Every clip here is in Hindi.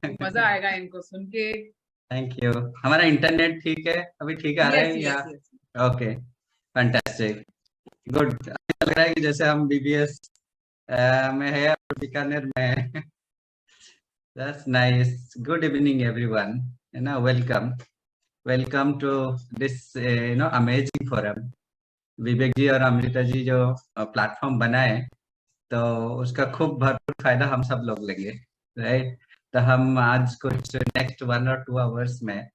मजा आएगा इनको सुन के। Thank you. हमारा इंटरनेट ठीक है अभी, ठीक आ रहा यस है या? Yes yes. Okay, fantastic, good. लग रहा है कि जैसे हम बीबीएस में है और बीकानेर में है। That's nice. Good evening everyone, welcome, welcome to this amazing forum. Vivek ji और अमृता जी जो प्लेटफॉर्म बनाए, तो उसका खूब भरपूर फायदा हम सब लोग लेंगे, राइट? तो हम आज कुछ नेक्स्ट 1 और 2 आवर्स में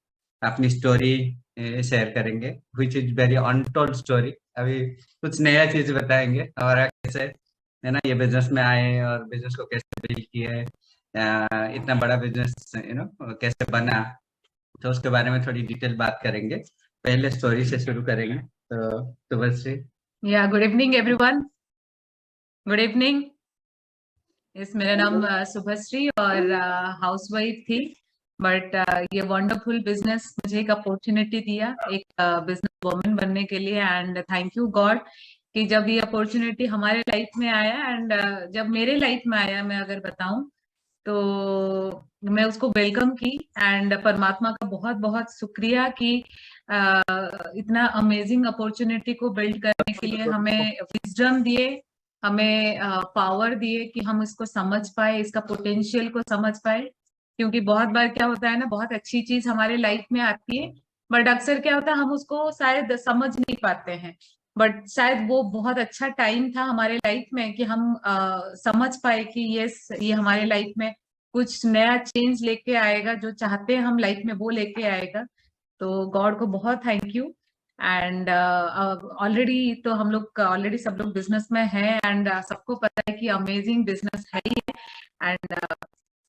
अपनी स्टोरी शेयर करेंगे, which is very untold story. अभी कुछ नया चीज बताएंगे हमारा कैसे, है ना, ये बिजनेस में आए और बिजनेस को कैसे बिल्ड किए, इतना बड़ा बिजनेस कैसे बना, तो उसके बारे में थोड़ी डिटेल बात करेंगे। पहले स्टोरी से शुरू करेंगे, तो बस। या good evening everyone. Good evening. Yes, मेरा नाम शुभश्री और हाउसवाइफ थी, बट ये वंडरफुल बिजनेस मुझे एक अपॉर्चुनिटी दिया एक बिजनेस वुमन बनने के लिए। एंड थैंक यू गॉड कि जब ये अपॉर्चुनिटी हमारे लाइफ में आया एंड जब मेरे लाइफ में आया, मैं अगर बताऊं तो मैं उसको वेलकम की। एंड परमात्मा का बहुत बहुत शुक्रिया कि इतना अमेजिंग अपॉर्चुनिटी को बिल्ड करने के लिए हमें विजडम दिए, हमें पावर दिए कि हम इसको समझ पाए, इसका पोटेंशियल को समझ पाए। क्योंकि बहुत बार क्या होता है ना, बहुत अच्छी चीज हमारे लाइफ में आती है, बट अक्सर क्या होता है हम उसको शायद समझ नहीं पाते हैं। बट शायद वो बहुत अच्छा टाइम था हमारे लाइफ में कि हम समझ पाए कि ये हमारे लाइफ में कुछ नया चेंज लेके आएगा, जो चाहते हैं हम लाइफ में वो लेके आएगा। तो गॉड को बहुत थैंक यू। एंड ऑलरेडी तो हम लोग ऑलरेडी सब लोग बिजनेस में हैं एंड सबको पता है कि अमेजिंग बिजनेस है ही है। And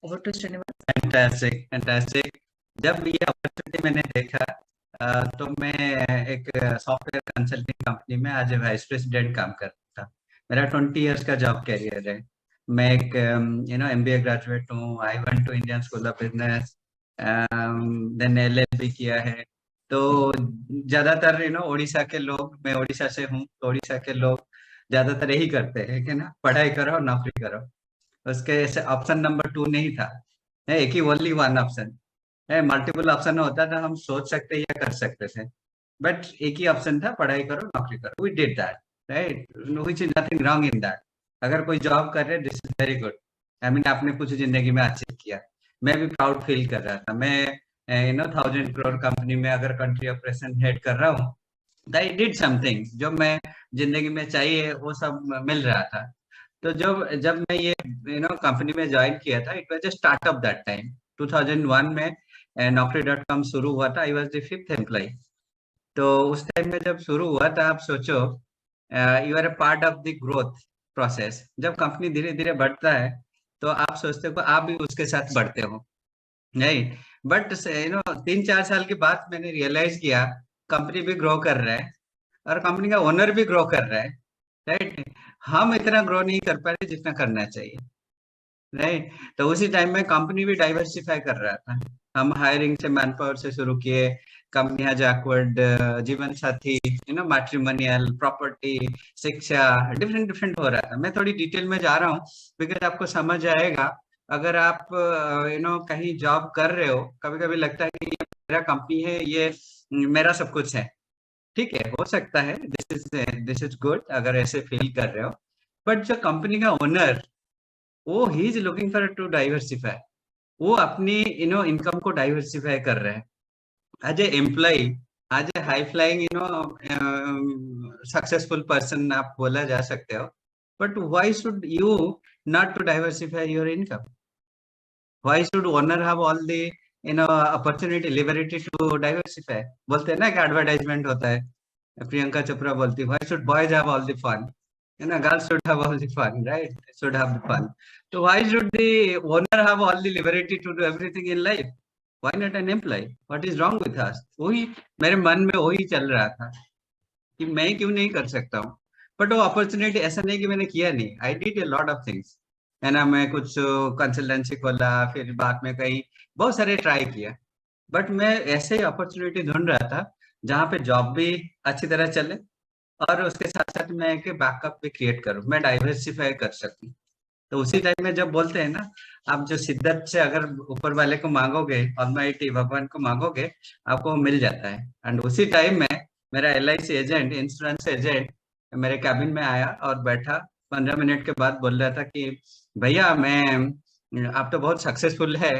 over to Srinivas. Fantastic, fantastic. जब ये अपॉर्चुनिटी मैंने देखा, तो मैं एक सॉफ्टवेयर कंसल्टिंग कंपनी में एज ए वाइस प्रेसिडेंट काम करता था। मेरा 20 इयर्स का जॉब कैरियर है। मैं एक एमबीए ग्रेजुएट हूँ। I went to Indian School of Business, then LLB किया है। तो ज्यादातर उड़ीसा के लोग, मैं उड़ीसा से हूँ, तो उड़ीसा के लोग ज्यादातर यही करते हैं कि ना, पढ़ाई करो नौकरी करो। उसके ऐसे ऑप्शन नंबर 2 नहीं था, है एक ही ओनली वन ऑप्शन है। मल्टीपल ऑप्शन होता था, हम सोच सकते या कर सकते थे, बट एक ही ऑप्शन था, पढ़ाई करो नौकरी करो। We did that, right, which is nothing wrong in that. अगर कोई जॉब कर रहे, this is very good. I mean, आपने कुछ जिंदगी में अचीव किया। मैं भी प्राउड फील कर रहा था। मैं 1,000 करोड़ कंपनी में अगर कंट्री ऑपरेशन हेड कर रहा हूँ, आई डिड समथिंग जो मैं जिंदगी में चाहिए वो सब मिल रहा था। तो जब जब मैं ये कंपनी में ज्वाइन किया था, it was a startup that time. 2001 में naukri.com शुरू हुआ था। I was the 5th employee. तो उस टाइम में जब शुरू हुआ था, आप सोचो, you are a part of the growth process. जब कंपनी धीरे धीरे बढ़ता है, तो आप सोचते हो आप भी उसके साथ बढ़ते हो, नहीं? बट 3-4 साल के बाद मैंने रियलाइज किया, कंपनी भी ग्रो कर रहा है और कंपनी का ओनर भी ग्रो कर रहा है, राइट। हम इतना ग्रो नहीं कर पा रहे जितना करना चाहिए, राइट। तो उसी टाइम में कंपनी भी डाइवर्सिफाई कर रहा था। हम हायरिंग से, मैन पावर से शुरू किए। कंपनी हैज एक्वायर्ड जीवन साथी, मैट्रिमोनियल, प्रॉपर्टी, शिक्षा, डिफरेंट डिफरेंट हो रहा था। मैं थोड़ी डिटेल में जा रहा हूँ बिकॉज आपको समझ आएगा। अगर आप कहीं जॉब कर रहे हो, कभी कभी लगता है कि ये मेरा कंपनी है, ये मेरा सब कुछ है। ठीक है, हो सकता है, दिस इज गुड अगर ऐसे फील कर रहे हो। बट जो कंपनी का ओनर, वो ही is looking for to diversify. वो अपनी इनकम को डाइवर्सिफाई कर रहे हैं। As a employee, as a high flying successful person आप बोला जा सकते हो। But why should you not to diversify your income? Why should owner have all the opportunity, liberty to diversify? बोलते हैं ना कि एडवर्टाइजमेंट होता है, प्रियंका चोपड़ा बोलती है, why should boys have all the fun, है ना, girls should have all the fun, right? Should have the fun. So why should the owner have all the liberty to do everything in life? Why not an employee? What is wrong with us? वही मेरे मन में वही चल रहा था कि मैं क्यों नहीं कर सकता हूँ। बट वो अपॉर्चुनिटी, ऐसा नहीं कि मैंने किया नहीं, I did a lot of things, है ना। मैं कुछ कंसल्टेंसी खोला, फिर बाद में कहीं बहुत सारे ट्राई किया। बट मैं ऐसे ही अपॉर्चुनिटी ढूंढ रहा था जहाँ पे जॉब भी अच्छी तरह चले और उसके साथ साथ मैं एक बैकअप भी क्रिएट करूं, मैं डाइवर्सिफाई कर सकूं। तो उसी टाइम में जब बोलते हैं ना, आप जो शिद्दत से अगर ऊपर वाले को मांगोगे, ऑलमाइटी भगवान को मांगोगे, आपको मिल जाता है। एंड उसी टाइम में मेरा LIC एजेंट, इंश्योरेंस एजेंट मेरे कैबिन में आया और बैठा। 15 मिनट के बाद बोल रहा था कि भैया, मैं आप तो बहुत सक्सेसफुल है,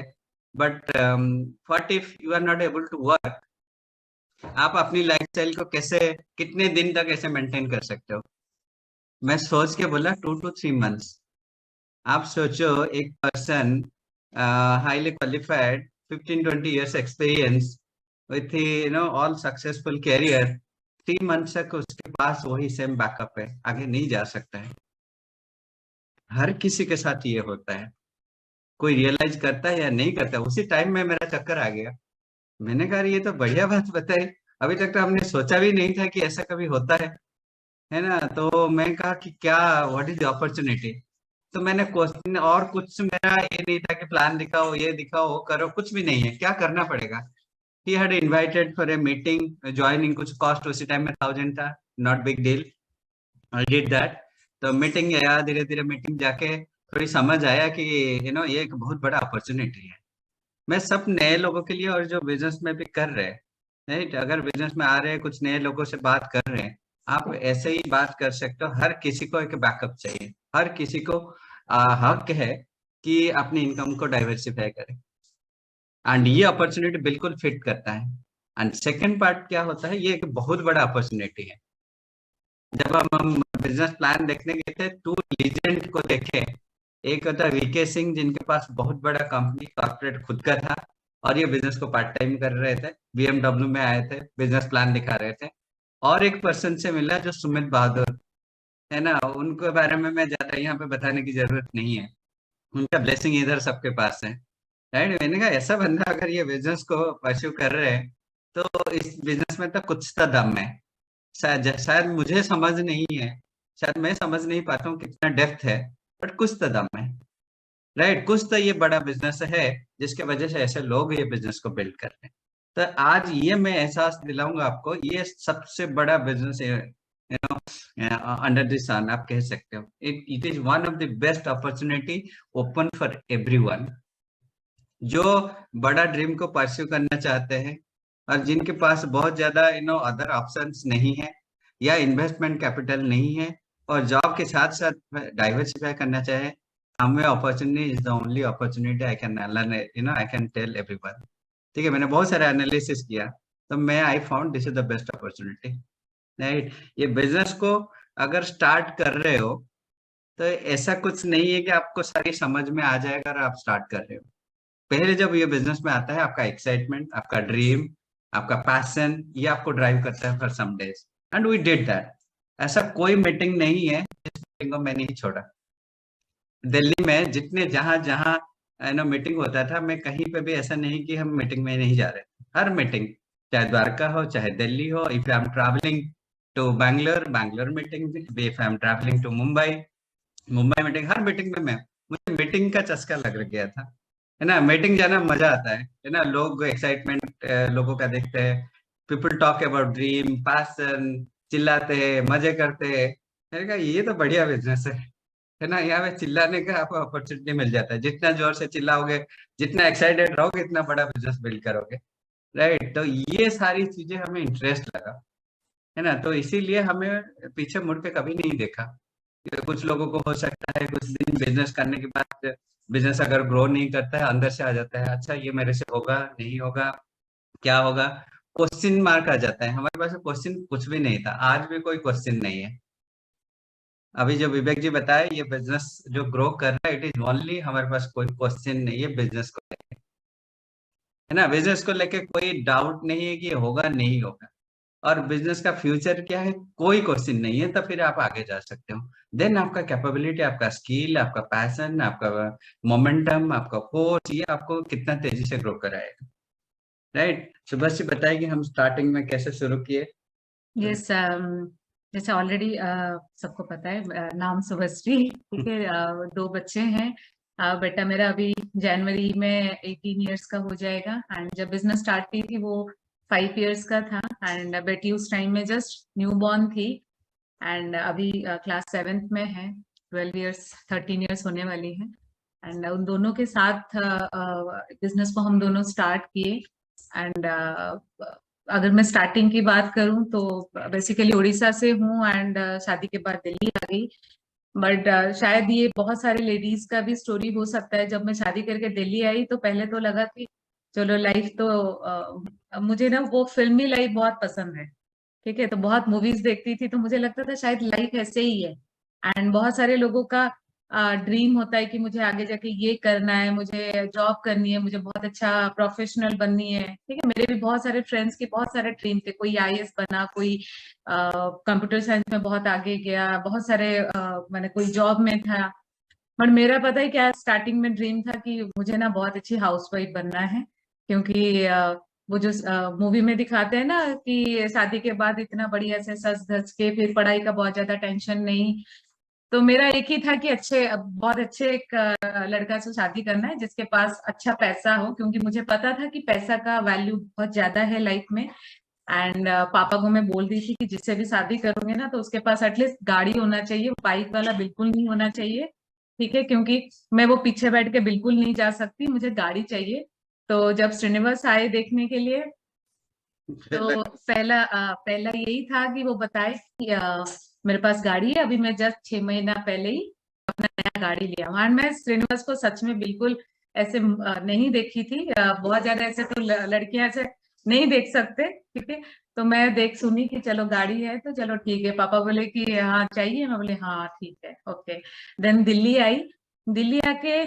but what if you are not able to work? आप अपनी लाइफस्टाइल को कैसे, कितने दिन तक ऐसे मेंटेन कर सकते हो? मैं सोच के बोला 2 to 3 months। आप सोचो, एक person highly qualified, 15-20 years experience with all successful career, 3 months तक उसके पास वही सेम बैकअप है, आगे नहीं जा सकता है। हर किसी के साथ ये होता है, कोई रियलाइज करता है या नहीं करता। उसी टाइम में मेरा चक्कर आ गया। मैंने कहा ये तो बढ़िया बात बताई, अभी तक तो हमने सोचा भी नहीं था कि ऐसा कभी होता है ना। तो मैं कहा कि क्या, व्हाट इज द अपॉर्चुनिटी? तो मैंने क्वेश्चन, और कुछ मेरा ये नहीं था कि प्लान दिखाओ, ये दिखाओ, वो करो, कुछ भी नहीं है, क्या करना पड़ेगा। He had invited for a meeting, joining कुछ कॉस्ट उसी टाइम में 1000 था, not big deal. I did that. तो मीटिंग गया, धीरे धीरे मीटिंग जाके थोड़ी समझ आया कि ये एक बहुत बड़ा अपॉर्चुनिटी है। मैं सब नए लोगों के लिए, और जो बिजनेस में भी कर रहे हैं, राइट, अगर बिजनेस में आ रहे हैं, कुछ नए लोगों से बात कर रहे हैं, आप ऐसे ही बात कर सकते हो। हर किसी को एक बैकअप चाहिए, हर किसी को हक है कि अपनी इनकम को डाइवर्सिफाई करे। एंड ये अपॉर्चुनिटी बिल्कुल फिट करता है। एंड सेकंड पार्ट क्या होता है, ये एक बहुत बड़ा अपॉर्चुनिटी है। जब हम बिजनेस प्लान देखने गए थे, 2 लीजेंड को देखे। एक होता है VK सिंह, जिनके पास बहुत बड़ा कंपनी कॉर्पोरेट खुद का था, और ये बिजनेस को पार्ट टाइम कर रहे थे, BMW में आए थे, बिजनेस प्लान दिखा रहे थे। और एक पर्सन से मिला जो सुमित बहादुर है ना, उनके बारे में मैं ज्यादा यहाँ पे बताने की जरूरत नहीं है, उनका ब्लेसिंग इधर सबके पास है, राइट। मैंने कहा ऐसा बंदा अगर ये बिजनेस को परस्यू कर रहे हैं, तो इस बिजनेस में तो कुछ तो दम है। शायद मुझे समझ नहीं है, शायद मैं समझ नहीं पाता हूँ कितना डेप्थ है, बट कुछ तो दम है, राइट। कुछ तो ये बड़ा बिजनेस है जिसके वजह से ऐसे लोग ये बिजनेस को बिल्ड कर रहे हैं। तो आज ये मैं एहसास दिलाऊंगा आपको, ये सबसे बड़ा बिजनेस है, अंडर द सन, आप कह सकते हो। It is one of the best opportunity open for everyone, जो बड़ा ड्रीम को परस्यू करना चाहते हैं, और जिनके पास बहुत ज्यादा अदर ऑप्शंस नहीं है, या इन्वेस्टमेंट कैपिटल नहीं है, और जॉब के साथ साथ डाइवर्सिफाई करना चाहे। हमें opportunity is the only opportunity I can learn, I can tell everyone. ठीक है, मैंने बहुत सारे एनालिसिस किया, तो मैं I found this is the best opportunity, right. ये बिजनेस को अगर स्टार्ट कर रहे हो, तो ऐसा कुछ नहीं है कि आपको सारी समझ में आ जाएगा और आप स्टार्ट कर रहे हो। पहले जब ये बिजनेस में आता है, आपका एक्साइटमेंट, आपका ड्रीम, आपका पैशन, ये आपको ड्राइव करता है for some days, and we did that. ऐसा कोई मीटिंग नहीं है जिस मीटिंग को मैं नहीं छोड़ा। दिल्ली में जितने जहां जहां मीटिंग होता था, मैं कहीं पे भी ऐसा नहीं कि हम मीटिंग में नहीं जा रहे। हर मीटिंग, चाहे द्वारका हो, चाहे दिल्ली हो, if I am travelling to Bangalore, Bangalore meeting, if I am travelling to Mumbai, Mumbai meeting, हर मीटिंग में मैं, मुझे मीटिंग का चस्का लग गया था, है ना। मीटिंग जाना मजा आता है ना। लोग एक्साइटमेंट लोगों का देखते हैं, people talk about dream, passion, चिल्लाते हैं, मजे करते हैं। मैंने कहा ये तो बढ़िया बिजनेस है ना। यहाँ पे चिल्लाने का आपको अपॉर्चुनिटी मिल जाता है, जितना जोर से चिल्लाओगे, जितना एक्साइटेड रहोगे, इतना बड़ा बिजनेस बिल्ड करोगे, राइट। तो ये सारी चीजें हमें इंटरेस्ट लगा, है ना। तो इसीलिए हमें पीछे मुड़ के कभी नहीं देखा। कुछ लोगों को हो सकता है कुछ दिन बिजनेस करने के बाद बिजनेस अगर ग्रो नहीं करता है, अंदर से आ जाता है, अच्छा ये मेरे से होगा नहीं होगा, क्या होगा, क्वेश्चन मार्क आ जाता है। हमारे पास क्वेश्चन कुछ भी नहीं था, आज भी कोई क्वेश्चन नहीं है। अभी जो विवेक जी बताया, ये बिजनेस जो ग्रो कर रहा है, इट इज ओनली, हमारे पास कोई क्वेश्चन नहीं है बिजनेस को लेके, है ना। बिजनेस को लेके कोई डाउट नहीं है कि ये होगा नहीं होगा, और बिजनेस का फ्यूचर क्या है, कोई क्वेश्चन नहीं है, तो फिर आप आगे जा सकते हो। देन आपका कैपेबिलिटी, आपका स्किल, आपका पैशन, आपका मोमेंटम, आपका फोर्स, ये आपको कितना तेजी से ग्रो कराएगा, राइट। सुबह से बताइए कि हम स्टार्टिंग में कैसे शुरू किए। यस, जैसे ऑलरेडी सबको पता है, नाम शुभश्री, ठीक है। 2 बच्चे हैं। बेटा मेरा अभी जनवरी में 18 इयर्स का हो जाएगा, एंड जब बिजनेस स्टार्ट की थी वो 5 इयर्स का था, एंड बेटी उस टाइम में जस्ट न्यू बॉर्न थी, एंड अभी क्लास 7th में है। 12 ईयर्स 13 ईयर्स होने वाली है। एंड उन दोनों के साथ बिजनेस को हम दोनों स्टार्ट किए। एंड अगर मैं स्टार्टिंग की बात करूं तो बेसिकली उड़ीसा से हूं एंड शादी के बाद दिल्ली आ गई। बट शायद ये बहुत सारे लेडीज का भी स्टोरी हो सकता है। जब मैं शादी करके दिल्ली आई तो पहले तो लगा कि चलो लाइफ तो मुझे ना वो फिल्मी लाइफ बहुत पसंद है। ठीक है, तो बहुत मूवीज देखती थी तो मुझे लगता था शायद लाइफ ऐसे ही है। एंड बहुत सारे लोगों का ड्रीम होता है कि मुझे आगे जाके ये करना है, मुझे जॉब करनी है, मुझे बहुत अच्छा प्रोफेशनल बननी है। ठीक है, मेरे भी बहुत सारे फ्रेंड्स के बहुत सारे ड्रीम थे। कोई आईएएस बना, कोई कंप्यूटर साइंस में बहुत आगे गया, बहुत सारे मैंने कोई जॉब में था। बट मेरा पता है क्या, स्टार्टिंग में ड्रीम था कि मुझे ना बहुत अच्छी हाउसवाइफ बनना है। क्योंकि वो जो मूवी में दिखाते हैं ना कि शादी के बाद इतना बढ़िया से सज धज के फिर पढ़ाई का बहुत ज्यादा टेंशन नहीं। तो मेरा एक ही था कि बहुत अच्छे एक लड़का से शादी करना है जिसके पास अच्छा पैसा हो, क्योंकि मुझे पता था कि पैसा का वैल्यू बहुत ज्यादा है लाइफ में। एंड पापा को मैं बोल दी थी कि जिससे भी शादी करूंगे ना तो उसके पास एटलीस्ट गाड़ी होना चाहिए, बाइक वाला बिल्कुल नहीं होना चाहिए। ठीक है, क्योंकि मैं वो पीछे बैठ के बिल्कुल नहीं जा सकती, मुझे गाड़ी चाहिए। तो जब श्रीनिवास आए देखने के लिए तो पहला यही था कि वो बताए कि मेरे पास गाड़ी है, अभी मैं जस्ट 6 महीना पहले ही नया गाड़ी लिया हूँ। एंड मैं श्रीनिवास को सच में बिल्कुल ऐसे नहीं देखी थी। बहुत ज्यादा ऐसे तो लड़कियां ऐसे नहीं देख सकते। ठीक है, तो मैं देख सुनी कि चलो गाड़ी है तो चलो ठीक है। पापा बोले कि हाँ चाहिए, मैं बोले हाँ ठीक है ओके। देन दिल्ली आई। दिल्ली आके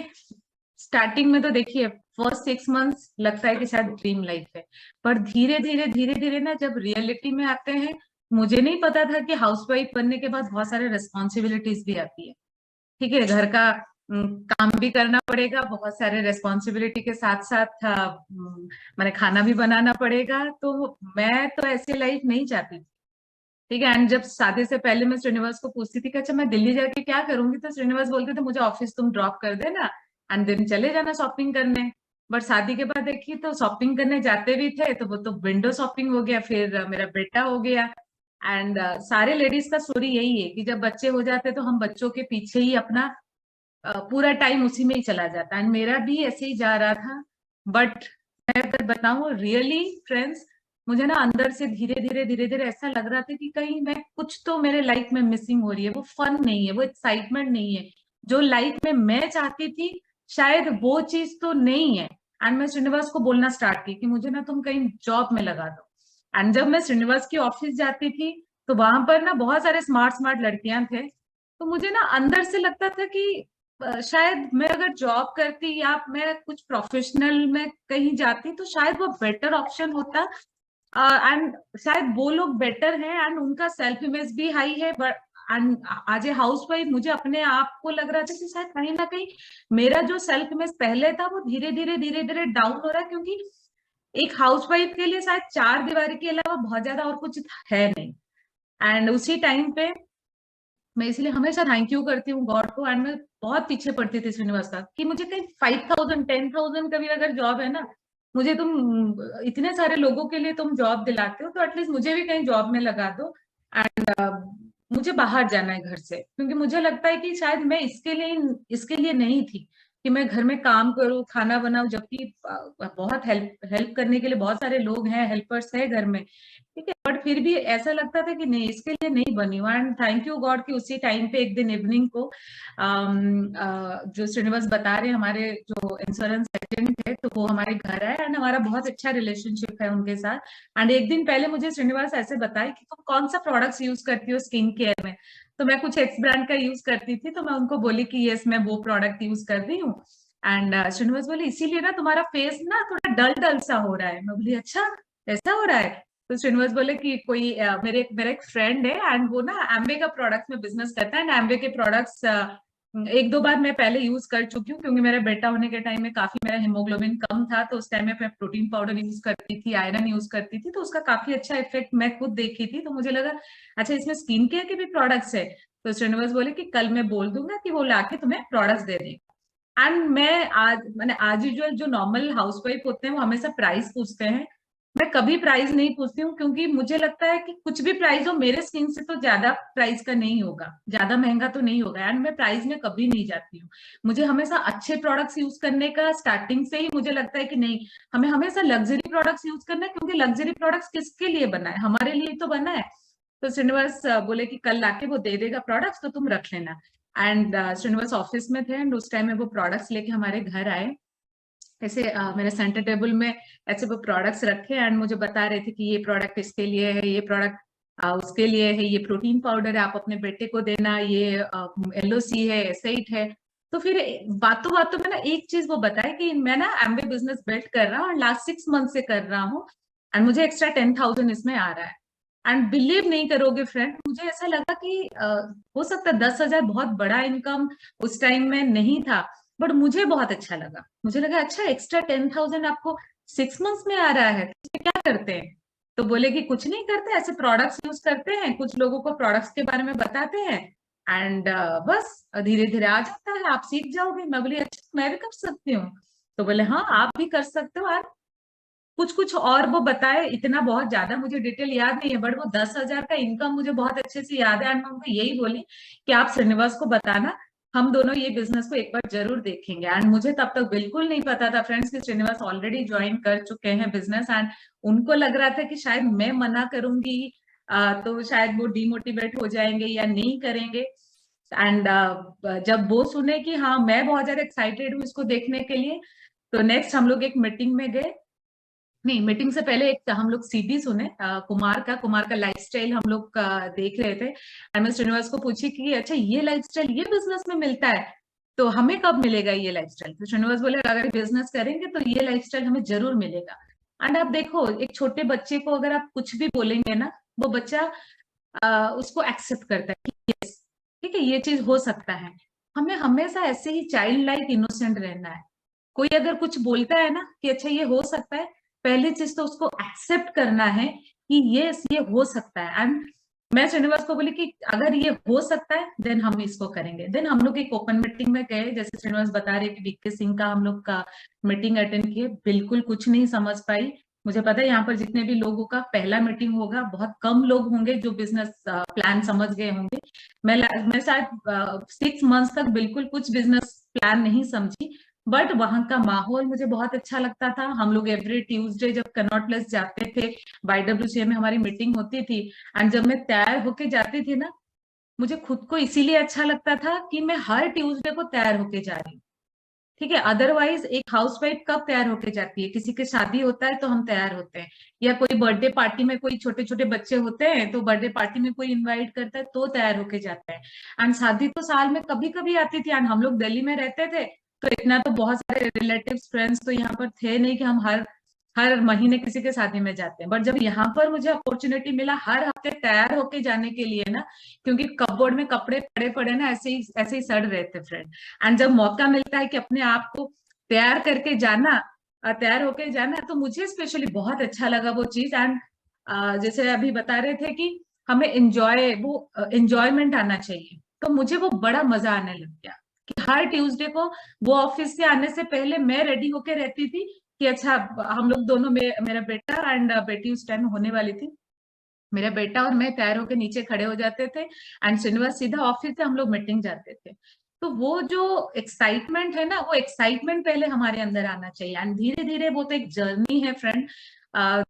स्टार्टिंग में तो देखिए फर्स्ट 6 मंथ्स लगता है कि शायद ड्रीम लाइफ है। पर धीरे धीरे ना जब रियलिटी में आते हैं, मुझे नहीं पता था कि हाउसवाइफ बनने के बाद बहुत सारे रिस्पॉन्सिबिलिटीज भी आती है। ठीक है, घर का काम भी करना पड़ेगा, बहुत सारे रेस्पॉन्सिबिलिटी के साथ साथ मैंने खाना भी बनाना पड़ेगा। तो मैं तो ऐसी लाइफ नहीं चाहती थी। ठीक है, एंड जब शादी से पहले मैं श्रीनिवास को पूछती थी कि अच्छा मैं दिल्ली जाके क्या करूंगी, तो श्रीनिवास बोलते थे मुझे ऑफिस तुम ड्रॉप कर देना एंड देन चले जाना शॉपिंग करने। बट शादी के बाद देखिए तो शॉपिंग करने जाते भी थे तो वो तो विंडो शॉपिंग हो गया, फिर मेरा बेटा हो गया। एंड सारे लेडीज का स्टोरी यही है कि जब बच्चे हो जाते तो हम बच्चों के पीछे ही अपना पूरा टाइम उसी में ही चला जाता है। मेरा भी ऐसे ही जा रहा था। बट मैं अगर बताऊं रियली फ्रेंड्स, मुझे ना अंदर से धीरे धीरे ऐसा लग रहा था कि कहीं मैं कुछ तो मेरे लाइफ में मिसिंग हो रही है। वो फन नहीं है, वो एक्साइटमेंट नहीं है जो लाइफ में मैं चाहती थी, शायद वो चीज तो नहीं है। एंड मैं श्रीनिवास को बोलना स्टार्ट की कि मुझे ना तुम कहीं जॉब में लगा दो। एंड जब मैं श्रीनिवास की ऑफिस जाती थी तो वहां पर ना बहुत सारे स्मार्ट स्मार्ट लड़कियां थे। तो मुझे ना अंदर से लगता था कि शायद मैं अगर जॉब करती या मैं कुछ प्रोफेशनल में कहीं जाती तो शायद वो बेटर ऑप्शन होता। एंड शायद वो लोग बेटर हैं एंड उनका सेल्फ इमेज भी हाई है। बट एंड आज ए हाउस वाइफ मुझे अपने आप को लग रहा था कि शायद कहीं ना कहीं मेरा जो सेल्फ इमेज पहले था वो धीरे धीरे डाउन हो रहा है। क्योंकि एक हाउस वाइफ के लिए शायद चार दीवारी के अलावा बहुत ज्यादा और कुछ है नहीं। एंड उसी टाइम पे मैं इसलिए हमेशा थैंक यू करती हूँ गॉड को। एंड मैं बहुत पीछे पड़ती थी श्रीनिवास का कि मुझे कहीं 5,000 10,000 का भी अगर जॉब है ना, मुझे तुम इतने सारे लोगों के लिए तुम जॉब दिलाते हो तो एटलीस्ट मुझे भी कहीं जॉब में लगा दो। एंड मुझे बाहर जाना है घर से, क्योंकि मुझे लगता है कि शायद मैं इसके लिए नहीं थी कि मैं घर में काम करूँ खाना बनाऊं, जबकि बहुत हेल्प हेल्प करने के लिए बहुत सारे लोग हैं, हेल्पर्स है घर में। ठीक है, बट फिर भी ऐसा लगता था कि नहीं इसके लिए नहीं बनी हूँ। एंड थैंक यू गॉड कि उसी टाइम पे एक दिन इवनिंग को जो श्रीनिवास बता रहे हमारे जो इंश्योरेंस एजेंट है तो वो हमारे घर आए एंड हमारा बहुत अच्छा रिलेशनशिप है उनके साथ। एंड एक दिन पहले मुझे श्रीनिवास ऐसे बताए कि तुम कौन सा प्रोडक्ट्स यूज करती हो स्किन केयर में। तो मैं कुछ एक्स ब्रांड का यूज करती थी तो मैं उनको बोली कि यस मैं वो प्रोडक्ट यूज कर रही हूँ। एंड श्रीनिवास बोले इसीलिए ना तुम्हारा फेस ना थोड़ा डल डल सा हो रहा है। मैं बोली अच्छा ऐसा हो रहा है। तो श्रीनिवास बोले कि कोई मेरा एक फ्रेंड है एंड वो ना एम्वे का प्रोडक्ट में बिजनेस करता है एंड एम्वे के प्रोडक्ट्स एक दो बार मैं पहले यूज कर चुकी हूँ, क्योंकि मेरा बेटा होने के टाइम में काफी मेरा हिमोग्लोबिन कम था तो उस टाइम में मैं प्रोटीन पाउडर यूज करती थी, आयरन यूज करती थी, तो उसका काफी अच्छा इफेक्ट मैं खुद देखी थी। तो मुझे लगा अच्छा इसमें स्किन केयर के भी प्रोडक्ट्स है। तो श्रीनिवास बोले कि कल मैं बोल दूंगा कि वो लाके तुम्हें प्रोडक्ट्स दे देगा। एंड मैं आज यूजुअल जो नॉर्मल हाउसवाइफ होते हैं वो हमेशा प्राइस पूछते हैं। मैं कभी प्राइस नहीं पूछती हूँ, क्योंकि मुझे लगता है कि कुछ भी प्राइस हो मेरे स्किन से तो ज्यादा प्राइस का नहीं होगा, ज्यादा महंगा तो नहीं होगा, एंड मैं प्राइस में कभी नहीं जाती हूँ। मुझे हमेशा अच्छे प्रोडक्ट्स यूज करने का स्टार्टिंग से ही मुझे लगता है कि नहीं, हमें हमेशा लग्जरी प्रोडक्ट्स यूज करना है, क्योंकि लग्जरी प्रोडक्ट्स किसके लिए बना है, हमारे लिए तो बना है। तो श्रीनिवास बोले कि कल लाके वो दे देगा प्रोडक्ट्स, तो तुम रख लेना। एंड श्रीनिवास ऑफिस में थे, एंड उस टाइम में वो प्रोडक्ट्स लेके हमारे घर आए। ऐसे मेरे सेंटर टेबल में ऐसे वो प्रोडक्ट्स रखे, एंड मुझे बता रहे थे कि ये प्रोडक्ट इसके लिए है, ये प्रोडक्ट उसके लिए है, ये प्रोटीन पाउडर है, आप अपने बेटे को देना, ये LOC है, एसाइट है। तो फिर बातों बातों में ना एक चीज वो बताए कि मैं ना एमवे बिजनेस बिल्ड कर रहा हूँ और लास्ट 6 मंथ से कर रहा हूँ, एंड मुझे एक्स्ट्रा 10,000 इसमें आ रहा है। एंड बिलीव नहीं करोगे फ्रेंड, मुझे ऐसा लगा कि हो सकता है 10,000 बहुत बड़ा इनकम उस टाइम में नहीं था, बट मुझे बहुत अच्छा लगा। मुझे लगा अच्छा, एक्स्ट्रा 10,000 आपको 6 मंथ्स में आ रहा है, तो इसमें क्या करते हैं? तो बोले कि कुछ नहीं करते, ऐसे प्रोडक्ट्स यूज करते हैं, कुछ लोगों को प्रोडक्ट्स के बारे में बताते हैं, एंड बस धीरे धीरे आ जाता है, आप सीख जाओगे। मैं बोली अच्छा, मैं भी कर सकती हूँ? तो बोले हाँ, आप भी कर सकते हो। यार कुछ कुछ और वो बताए, इतना बहुत ज्यादा मुझे डिटेल याद नहीं है, बट वो 10,000 का इनकम मुझे बहुत अच्छे से याद है, एंड मैं उनको यही बोली कि आप श्रीनिवास को बताना, हम दोनों ये बिजनेस को एक बार जरूर देखेंगे। एंड मुझे तब तक बिल्कुल नहीं पता था फ्रेंड्स कि श्रीनिवास ऑलरेडी ज्वाइन कर चुके हैं बिजनेस, एंड उनको लग रहा था कि शायद मैं मना करूंगी तो शायद वो डिमोटिवेट हो जाएंगे या नहीं करेंगे। एंड जब वो सुने कि हाँ मैं बहुत ज्यादा एक्साइटेड हूँ इसको देखने के लिए, तो नेक्स्ट हम लोग एक मीटिंग में गए। नहीं, मीटिंग से पहले एक हम लोग CD सुने, कुमार का लाइफस्टाइल हम लोग देख रहे थे। एंड मैं श्रीनिवास को पूछी कि अच्छा, ये लाइफस्टाइल ये बिजनेस में मिलता है, तो हमें कब मिलेगा ये लाइफस्टाइल? तो श्रीनिवास बोले अगर बिजनेस करेंगे तो ये लाइफस्टाइल हमें जरूर मिलेगा। एंड आप देखो, एक छोटे बच्चे को अगर आप कुछ भी बोलेंगे ना, वो बच्चा उसको एक्सेप्ट करता है कि यस, ठीक है, ये चीज हो सकता है। हमें हमेशा ऐसे ही चाइल्ड लाइक इनोसेंट रहना है। कोई अगर कुछ बोलता है ना कि अच्छा ये हो सकता है, पहली चीज तो उसको एक्सेप्ट करना है कि ये हो सकता है। एंड मैं श्रीनिवास को बोली कि अगर ये हो सकता है देन हम इसको करेंगे। देन हम लोग एक ओपन मीटिंग में गए, जैसे श्रीनिवास बता रहे कि VK सिंह का हम लोग का मीटिंग अटेंड किए, बिल्कुल कुछ नहीं समझ पाई। मुझे पता है यहाँ पर जितने भी लोगों का पहला मीटिंग होगा, बहुत कम लोग होंगे जो बिजनेस प्लान समझ गए होंगे। मैं शायद 6 मंथ्स तक बिल्कुल कुछ बिजनेस प्लान नहीं समझी, बट वहां का माहौल मुझे बहुत अच्छा लगता था। हम लोग एवरी ट्यूसडे जब कनॉट प्लेस जाते थे, YWCA में हमारी मीटिंग होती थी, एंड जब मैं तैयार होके जाती थी ना, मुझे खुद को इसीलिए अच्छा लगता था कि मैं हर ट्यूसडे को तैयार होके जा रही हूँ। ठीक है, अदरवाइज एक हाउसवाइफ कब तैयार होके जाती है? किसी के शादी होता है तो हम तैयार होते हैं, या कोई बर्थडे पार्टी में कोई छोटे छोटे बच्चे होते हैं तो बर्थडे पार्टी में कोई इनवाइट करता है तो तैयार होके जाता है। एंड शादी तो साल में कभी कभी आती थी, एंड हम लोग दिल्ली में रहते थे, तो इतना तो बहुत सारे रिलेटिव्स फ्रेंड्स तो यहाँ पर थे नहीं कि हम हर हर महीने किसी के शादी में जाते हैं। बट जब यहाँ पर मुझे अपॉर्चुनिटी मिला हर हफ्ते तैयार होके जाने के लिए ना, क्योंकि कपबोर्ड में कपड़े पड़े पड़े ना ऐसे ही सड़ रहे थे फ्रेंड, एंड जब मौका मिलता है कि अपने आप को तैयार करके जाना, तैयार होके जाना, तो मुझे स्पेशली बहुत अच्छा लगा वो चीज। एंड जैसे अभी बता रहे थे कि हमें एंजॉयमेंट आना चाहिए, तो मुझे वो बड़ा मजा आने लग गया कि हर ट्यूसडे को वो ऑफिस से आने से पहले मैं रेडी होके रहती थी कि अच्छा, हम लोग दोनों मेरा बेटा एंड बेटी उस टाइम होने वाली थी, मेरा बेटा और मैं तैयार होकर नीचे खड़े हो जाते थे, एंड श्रीनिवास सीधा ऑफिस से हम लोग मीटिंग जाते थे। तो वो जो एक्साइटमेंट है ना, वो एक्साइटमेंट पहले हमारे अंदर आना चाहिए, एंड धीरे धीरे वो तो एक जर्नी है फ्रेंड।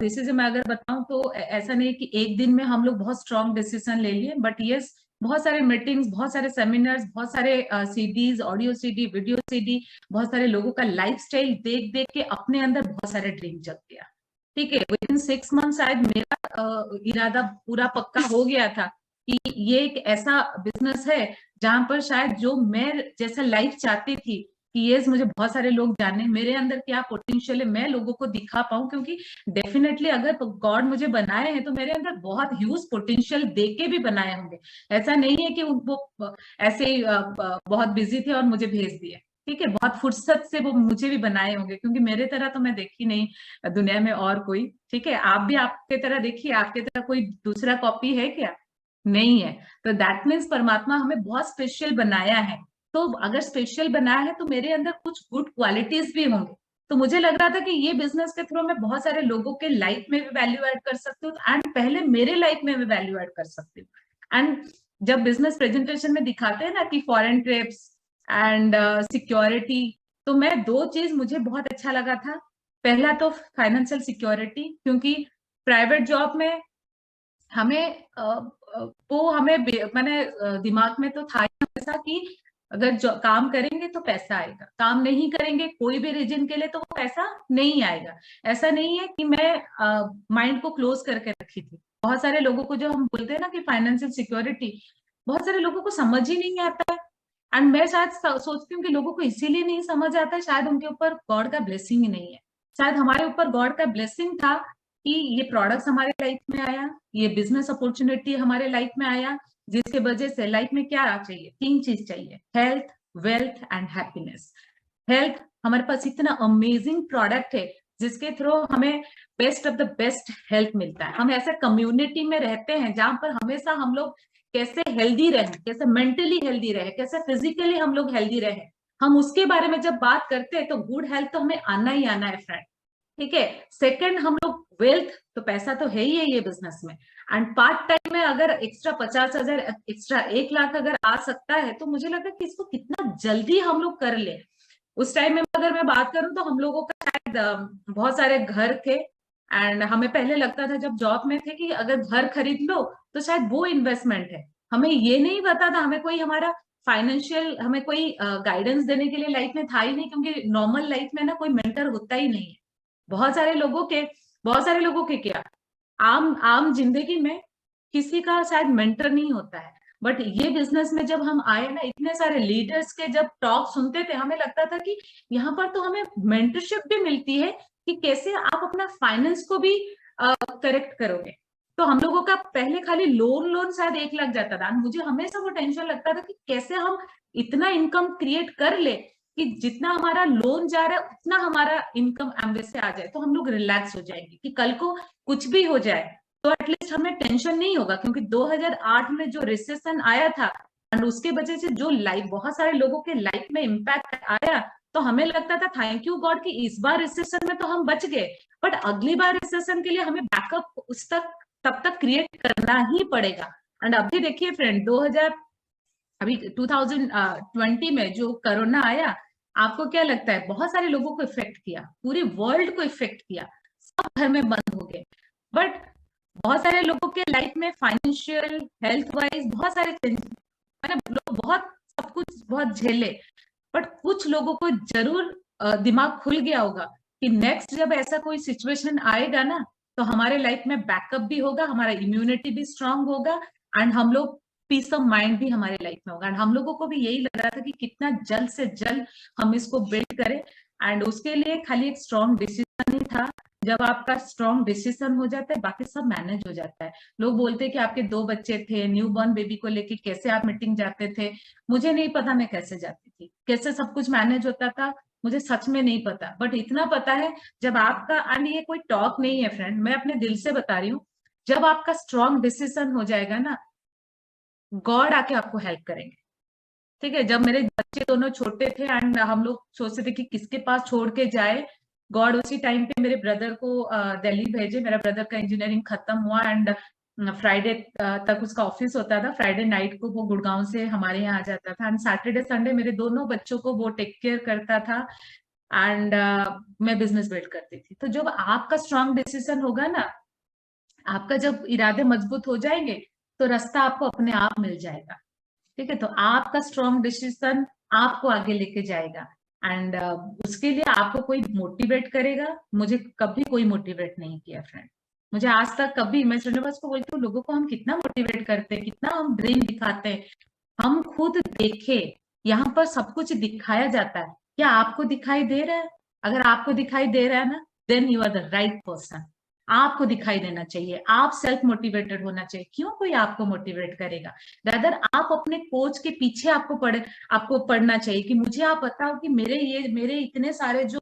जैसे मैं अगर बताऊं तो ऐसा नहीं कि एक दिन में हम लोग बहुत स्ट्रॉन्ग डिसीजन ले लिए, बट यस, बहुत सारे मीटिंग्स, बहुत सारे सेमिनार्स, बहुत सारे CDs, audio CD, video CD, बहुत सारे लोगों का लाइफस्टाइल देख देख के अपने अंदर बहुत सारे ड्रीम जग गया। ठीक है, विद इन 6 मंथ शायद मेरा इरादा पूरा पक्का हो गया था कि ये एक ऐसा बिजनेस है जहां पर शायद जो मैं जैसा लाइफ चाहती थी कि ये मुझे बहुत सारे लोग जाने मेरे अंदर क्या पोटेंशियल है, मैं लोगों को दिखा पाऊं, क्योंकि डेफिनेटली अगर गॉड मुझे बनाए हैं तो मेरे अंदर बहुत ह्यूज पोटेंशियल देके भी बनाए होंगे। ऐसा नहीं है कि वो ऐसे ही बहुत बिजी थे और मुझे भेज दिए। ठीक है, बहुत फुर्सत से वो मुझे भी बनाए होंगे, क्योंकि मेरे तरह तो मैं देखी नहीं दुनिया में और कोई। ठीक है, आप भी आपके तरह देखिए, आपके तरह कोई दूसरा कॉपी है क्या? नहीं है। तो दैट मीन्स परमात्मा हमें बहुत स्पेशल बनाया है। तो अगर स्पेशल बनाया है तो मेरे अंदर कुछ गुड क्वालिटीज भी होंगे, तो मुझे लग रहा था कि ये बिजनेस के थ्रू मैं बहुत सारे लोगों के लाइफ में भी वैल्यू ऐड कर सकती हूँ, एंड पहले मेरे लाइफ में भी वैल्यू ऐड कर सकती हूँ। एंड जब बिजनेस प्रेजेंटेशन में दिखाते हैं ना कि फॉरेन ट्रिप्स एंड सिक्योरिटी, तो मैं दो चीज मुझे बहुत अच्छा लगा था। पहला तो फाइनेंशियल सिक्योरिटी, क्योंकि प्राइवेट जॉब में हमें वो हमें मैंने दिमाग में तो था ही हमेशा कि अगर काम करेंगे तो पैसा आएगा, काम नहीं करेंगे कोई भी रीजन के लिए तो वो पैसा नहीं आएगा। ऐसा नहीं है कि मैं माइंड को क्लोज करके रखी थी। बहुत सारे लोगों को जो हम बोलते हैं ना कि फाइनेंशियल सिक्योरिटी, बहुत सारे लोगों को समझ ही नहीं आता है। एंड मैं शायद सोचती हूँ कि लोगों को इसीलिए नहीं समझ आता है, शायद उनके ऊपर गॉड का ब्लेसिंग ही नहीं है। शायद हमारे ऊपर गॉड का ब्लेसिंग था कि ये प्रोडक्ट्स हमारे लाइफ में आया, ये बिजनेस अपॉर्चुनिटी हमारे लाइफ में आया, जिसके वजह से लाइफ में क्या चाहिए, तीन चीज चाहिए, health, wealth and happiness. Health, हमारे पास इतना अमेजिंग प्रोडक्ट है जिसके थ्रू हमें best of the best health मिलता है। हम ऐसे कम्युनिटी में रहते हैं जहां पर हमेशा हम लोग कैसे हेल्दी रहे, कैसे मेंटली हेल्दी रहे, कैसे फिजिकली हम लोग हेल्दी रहे, हम उसके बारे में जब बात करते हैं तो गुड हेल्थ तो हमें आना ही आना है फ्रेंड। ठीक है। सेकंड, हम लोग वेल्थ, तो पैसा तो है ही है ये बिजनेस में। एंड पार्ट टाइम में अगर एक्स्ट्रा 50,000, एक्स्ट्रा 1 लाख अगर आ सकता है तो मुझे लगा कि इसको कितना जल्दी हम लोग कर ले। उस टाइम में अगर मैं बात करूं तो हम लोगों का शायद बहुत सारे घर थे, एंड हमें पहले लगता था जब जॉब में थे कि अगर घर खरीद लो तो शायद वो इन्वेस्टमेंट है। हमें ये नहीं पता था, हमें कोई हमारा फाइनेंशियल, हमें कोई गाइडेंस देने के लिए लाइफ में था ही नहीं, क्योंकि नॉर्मल लाइफ में ना कोई मेंटर होता ही नहीं है। बहुत सारे लोगों के, बहुत सारे लोगों के क्या, आम आम जिंदगी में किसी का शायद मेंटर नहीं होता है। बट ये बिजनेस में जब हम आए ना, इतने सारे लीडर्स के जब टॉक सुनते थे, हमें लगता था कि यहाँ पर तो हमें मेंटरशिप भी मिलती है कि कैसे आप अपना फाइनेंस को भी करेक्ट करोगे। तो हम लोगों का पहले खाली लोन लोन शायद 1 लाख जाता था, मुझे हमेशा वो टेंशन लगता था कि कैसे हम इतना इनकम क्रिएट कर ले कि जितना हमारा लोन जा रहा है उतना हमारा इनकम एमवे से आ जाए, तो हम लोग रिलैक्स हो जाएंगे कि कल को कुछ भी हो जाए तो एटलीस्ट हमें टेंशन नहीं होगा। क्योंकि 2008 में जो रिसेशन आया था एंड उसके वजह से जो लाइफ, बहुत सारे लोगों के लाइफ में इम्पैक्ट आया, तो हमें लगता था थैंक यू गॉड कि इस बार रिसेशन में तो हम बच गए, बट अगली बार रिसेशन के लिए हमें बैकअप उस तक तब तक क्रिएट करना ही पड़ेगा। एंड अभी देखिए फ्रेंड, 2020 में जो कोरोना आया, आपको क्या लगता है, बहुत सारे लोगों को इफेक्ट किया, पूरे वर्ल्ड को इफेक्ट किया, सब घर में बंद हो गए। बट बहुत सारे लोगों के लाइफ में फाइनेंशियल, हेल्थ वाइज बहुत सारे चेंजेस, मैंने लोग बहुत सब कुछ बहुत झेले, बट कुछ लोगों को जरूर दिमाग खुल गया होगा कि नेक्स्ट जब ऐसा कोई सिचुएशन आएगा ना, तो हमारे लाइफ में बैकअप भी होगा, हमारा इम्यूनिटी भी स्ट्रांग होगा, एंड हम लोग पीस ऑफ माइंड भी हमारे लाइफ में होगा। एंड हम लोगों को भी यही लग रहा था कि कितना जल्द से जल्द हम इसको बिल्ड करें, एंड उसके लिए खाली एक स्ट्रॉन्ग डिसीजन ही था। जब आपका स्ट्रॉन्ग डिसीजन हो जाता है बाकी सब मैनेज हो जाता है। लोग बोलते हैं कि आपके 2 बच्चे थे, न्यू बॉर्न बेबी को लेके कैसे आप मीटिंग जाते थे, मुझे नहीं पता मैं कैसे जाती थी, कैसे सब कुछ मैनेज होता था, मुझे सच में नहीं पता। बट इतना पता है, जब आपका, एंड ये कोई टॉक नहीं है फ्रेंड, मैं अपने दिल से बता रही हूँ, जब आपका स्ट्रॉन्ग डिसीजन हो जाएगा ना, गॉड आके आपको हेल्प करेंगे। ठीक है। जब मेरे बच्चे दोनों छोटे थे एंड हम लोग सोचते थे कि किसके पास छोड़ के जाए, गॉड उसी टाइम पे मेरे ब्रदर को दिल्ली भेजे। मेरा ब्रदर का इंजीनियरिंग खत्म हुआ एंड फ्राइडे तक उसका ऑफिस होता था, फ्राइडे नाइट को वो गुड़गांव से हमारे यहाँ आ जाता था, एंड सैटरडे संडे मेरे दोनों बच्चों को वो टेक केयर करता था, एंड मैं बिजनेस बिल्ड करती थी। तो जब आपका स्ट्रांग डिसीजन होगा ना, आपका जब इरादे मजबूत हो जाएंगे तो रास्ता आपको अपने आप मिल जाएगा। ठीक है। तो आपका स्ट्रॉन्ग डिसीजन आपको आगे लेके जाएगा, एंड उसके लिए आपको कोई मोटिवेट करेगा, मुझे कभी कोई मोटिवेट नहीं किया फ्रेंड। मुझे आज तक कभी, मैं श्रीनिवास को बोलती हूँ, लोगों को हम कितना मोटिवेट करते हैं, कितना हम ड्रीम दिखाते हैं, हम खुद देखे, यहाँ पर सब कुछ दिखाया जाता है, क्या आपको दिखाई दे रहा है? अगर आपको दिखाई दे रहा है ना, then you are the right person. आपको दिखाई देना चाहिए, आप सेल्फ मोटिवेटेड होना चाहिए, क्यों कोई आपको मोटिवेट करेगा। रादर आप अपने कोच के पीछे आपको पढ़ना चाहिए कि मुझे आप बताओ कि मेरे इतने सारे जो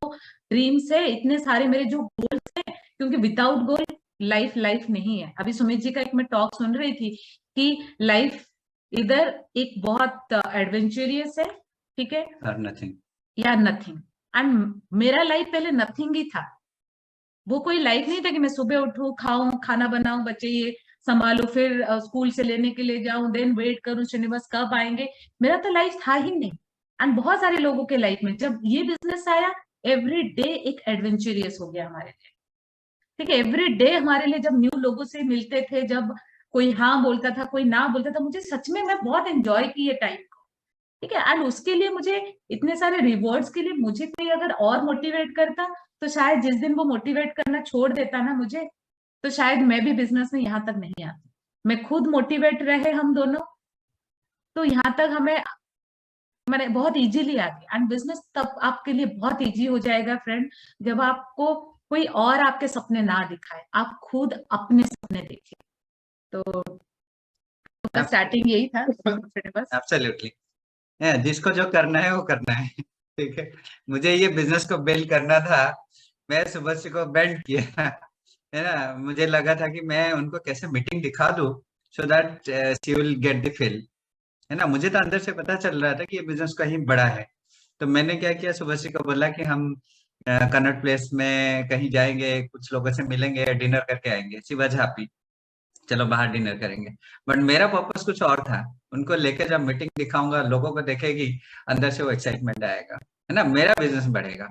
ड्रीम्स है, इतने सारे मेरे जो गोल्स है, क्योंकि विदाउट गोल लाइफ नहीं है। अभी सुमित जी का एक मैं टॉक सुन रही थी कि लाइफ इधर एक बहुत एडवेंचरियस है, ठीक है, और नथिंग, या नथिंग। एंड मेरा लाइफ पहले नथिंग ही था, वो कोई लाइफ नहीं था कि मैं सुबह उठूं, खाऊं, खाना बनाऊं, बच्चे ये संभालू, फिर स्कूल से लेने के लिए जाऊं, देन वेट करूं श्रीनिवास कब आएंगे। मेरा तो लाइफ था ही नहीं। एंड बहुत सारे लोगों के लाइफ में जब ये बिजनेस आया, एवरी डे एक एडवेंचरियस हो गया हमारे लिए। ठीक है, एवरी डे हमारे लिए, जब न्यू लोगों से मिलते थे, जब कोई हाँ बोलता था, कोई ना बोलता था, मुझे सच में, मैं बहुत एंजॉय की ये टाइम को। ठीक है, एंड उसके लिए मुझे इतने सारे रिवॉर्ड्स के लिए मुझे कोई अगर और मोटिवेट करता, तो शायद जिस दिन वो मोटिवेट करना छोड़ देता ना मुझे, तो शायद मैं भी बिजनेस में यहाँ तक नहीं आती। मैं खुद मोटिवेट रहे हम दोनों, तो यहाँ तक हमें, मैंने बहुत इजीली आ गया। एंड बिजनेस तब आपके लिए बहुत इजी हो जाएगा फ्रेंड, जब आपको कोई और आपके सपने ना दिखाए, आप खुद अपने सपने देखिए। तो स्टार्टिंग यही था बस। एब्सोल्युटली, जिसको जो करना है वो करना है। ठीक है, मुझे ये बिजनेस को बिल्ड करना था, मैं सुबह से को बेंड किया, है ना। मुझे लगा था कि मैं उनको कैसे मीटिंग दिखा दूं so that she will get the feel, है ना। मुझे तो अंदर से पता चल रहा था कि ये बिजनेस कहीं बड़ा है। तो मैंने क्या किया, सुबह को बोला कि हम कनॉट प्लेस में कहीं जाएंगे, कुछ लोगों से मिलेंगे, डिनर करके आएंगे। शिवा झापी, चलो बाहर डिनर करेंगे। बट मेरा पर्पस कुछ और था, उनको लेके जब मीटिंग दिखाऊंगा, लोगों को देखेगी, अंदर से वो एक्साइटमेंट आएगा, है ना, मेरा बिजनेस बढ़ेगा।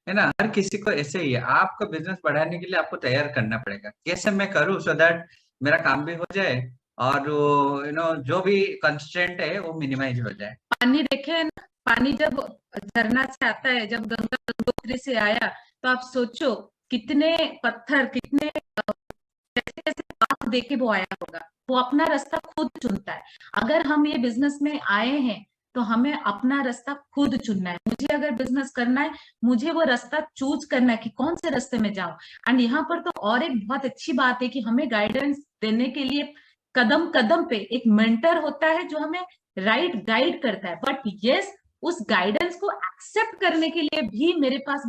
है ना, हर किसी को ऐसे ही है, आपको बिजनेस बढ़ाने के लिए आपको तैयार करना पड़ेगा, कैसे मैं करूँ सो दैट मेरा काम भी हो जाए और जो भी कंस्ट्रेंट है वो मिनिमाइज हो जाए। पानी देखे है ना, पानी जब झरना से आता है, जब गंगा गंगोत्री से आया, तो आप सोचो कितने पत्थर, कितने कैसे कैसे पाप दे के वो आया होगा। वो अपना रास्ता खुद चुनता है। अगर हम ये बिजनेस में आए हैं, तो हमें अपना रास्ता खुद चुनना है। मुझे अगर बिजनेस करना है, मुझे वो रास्ता चूज करना है कि कौन से रास्ते में जाऊं। एंड यहाँ पर तो और एक बहुत अच्छी बात है कि हमें गाइडेंस देने के लिए कदम कदम पे एक मेंटर होता है, जो हमें राइट गाइड करता है। बट यस, उस गाइडेंस को एक्सेप्ट करने के लिए भी मेरे पास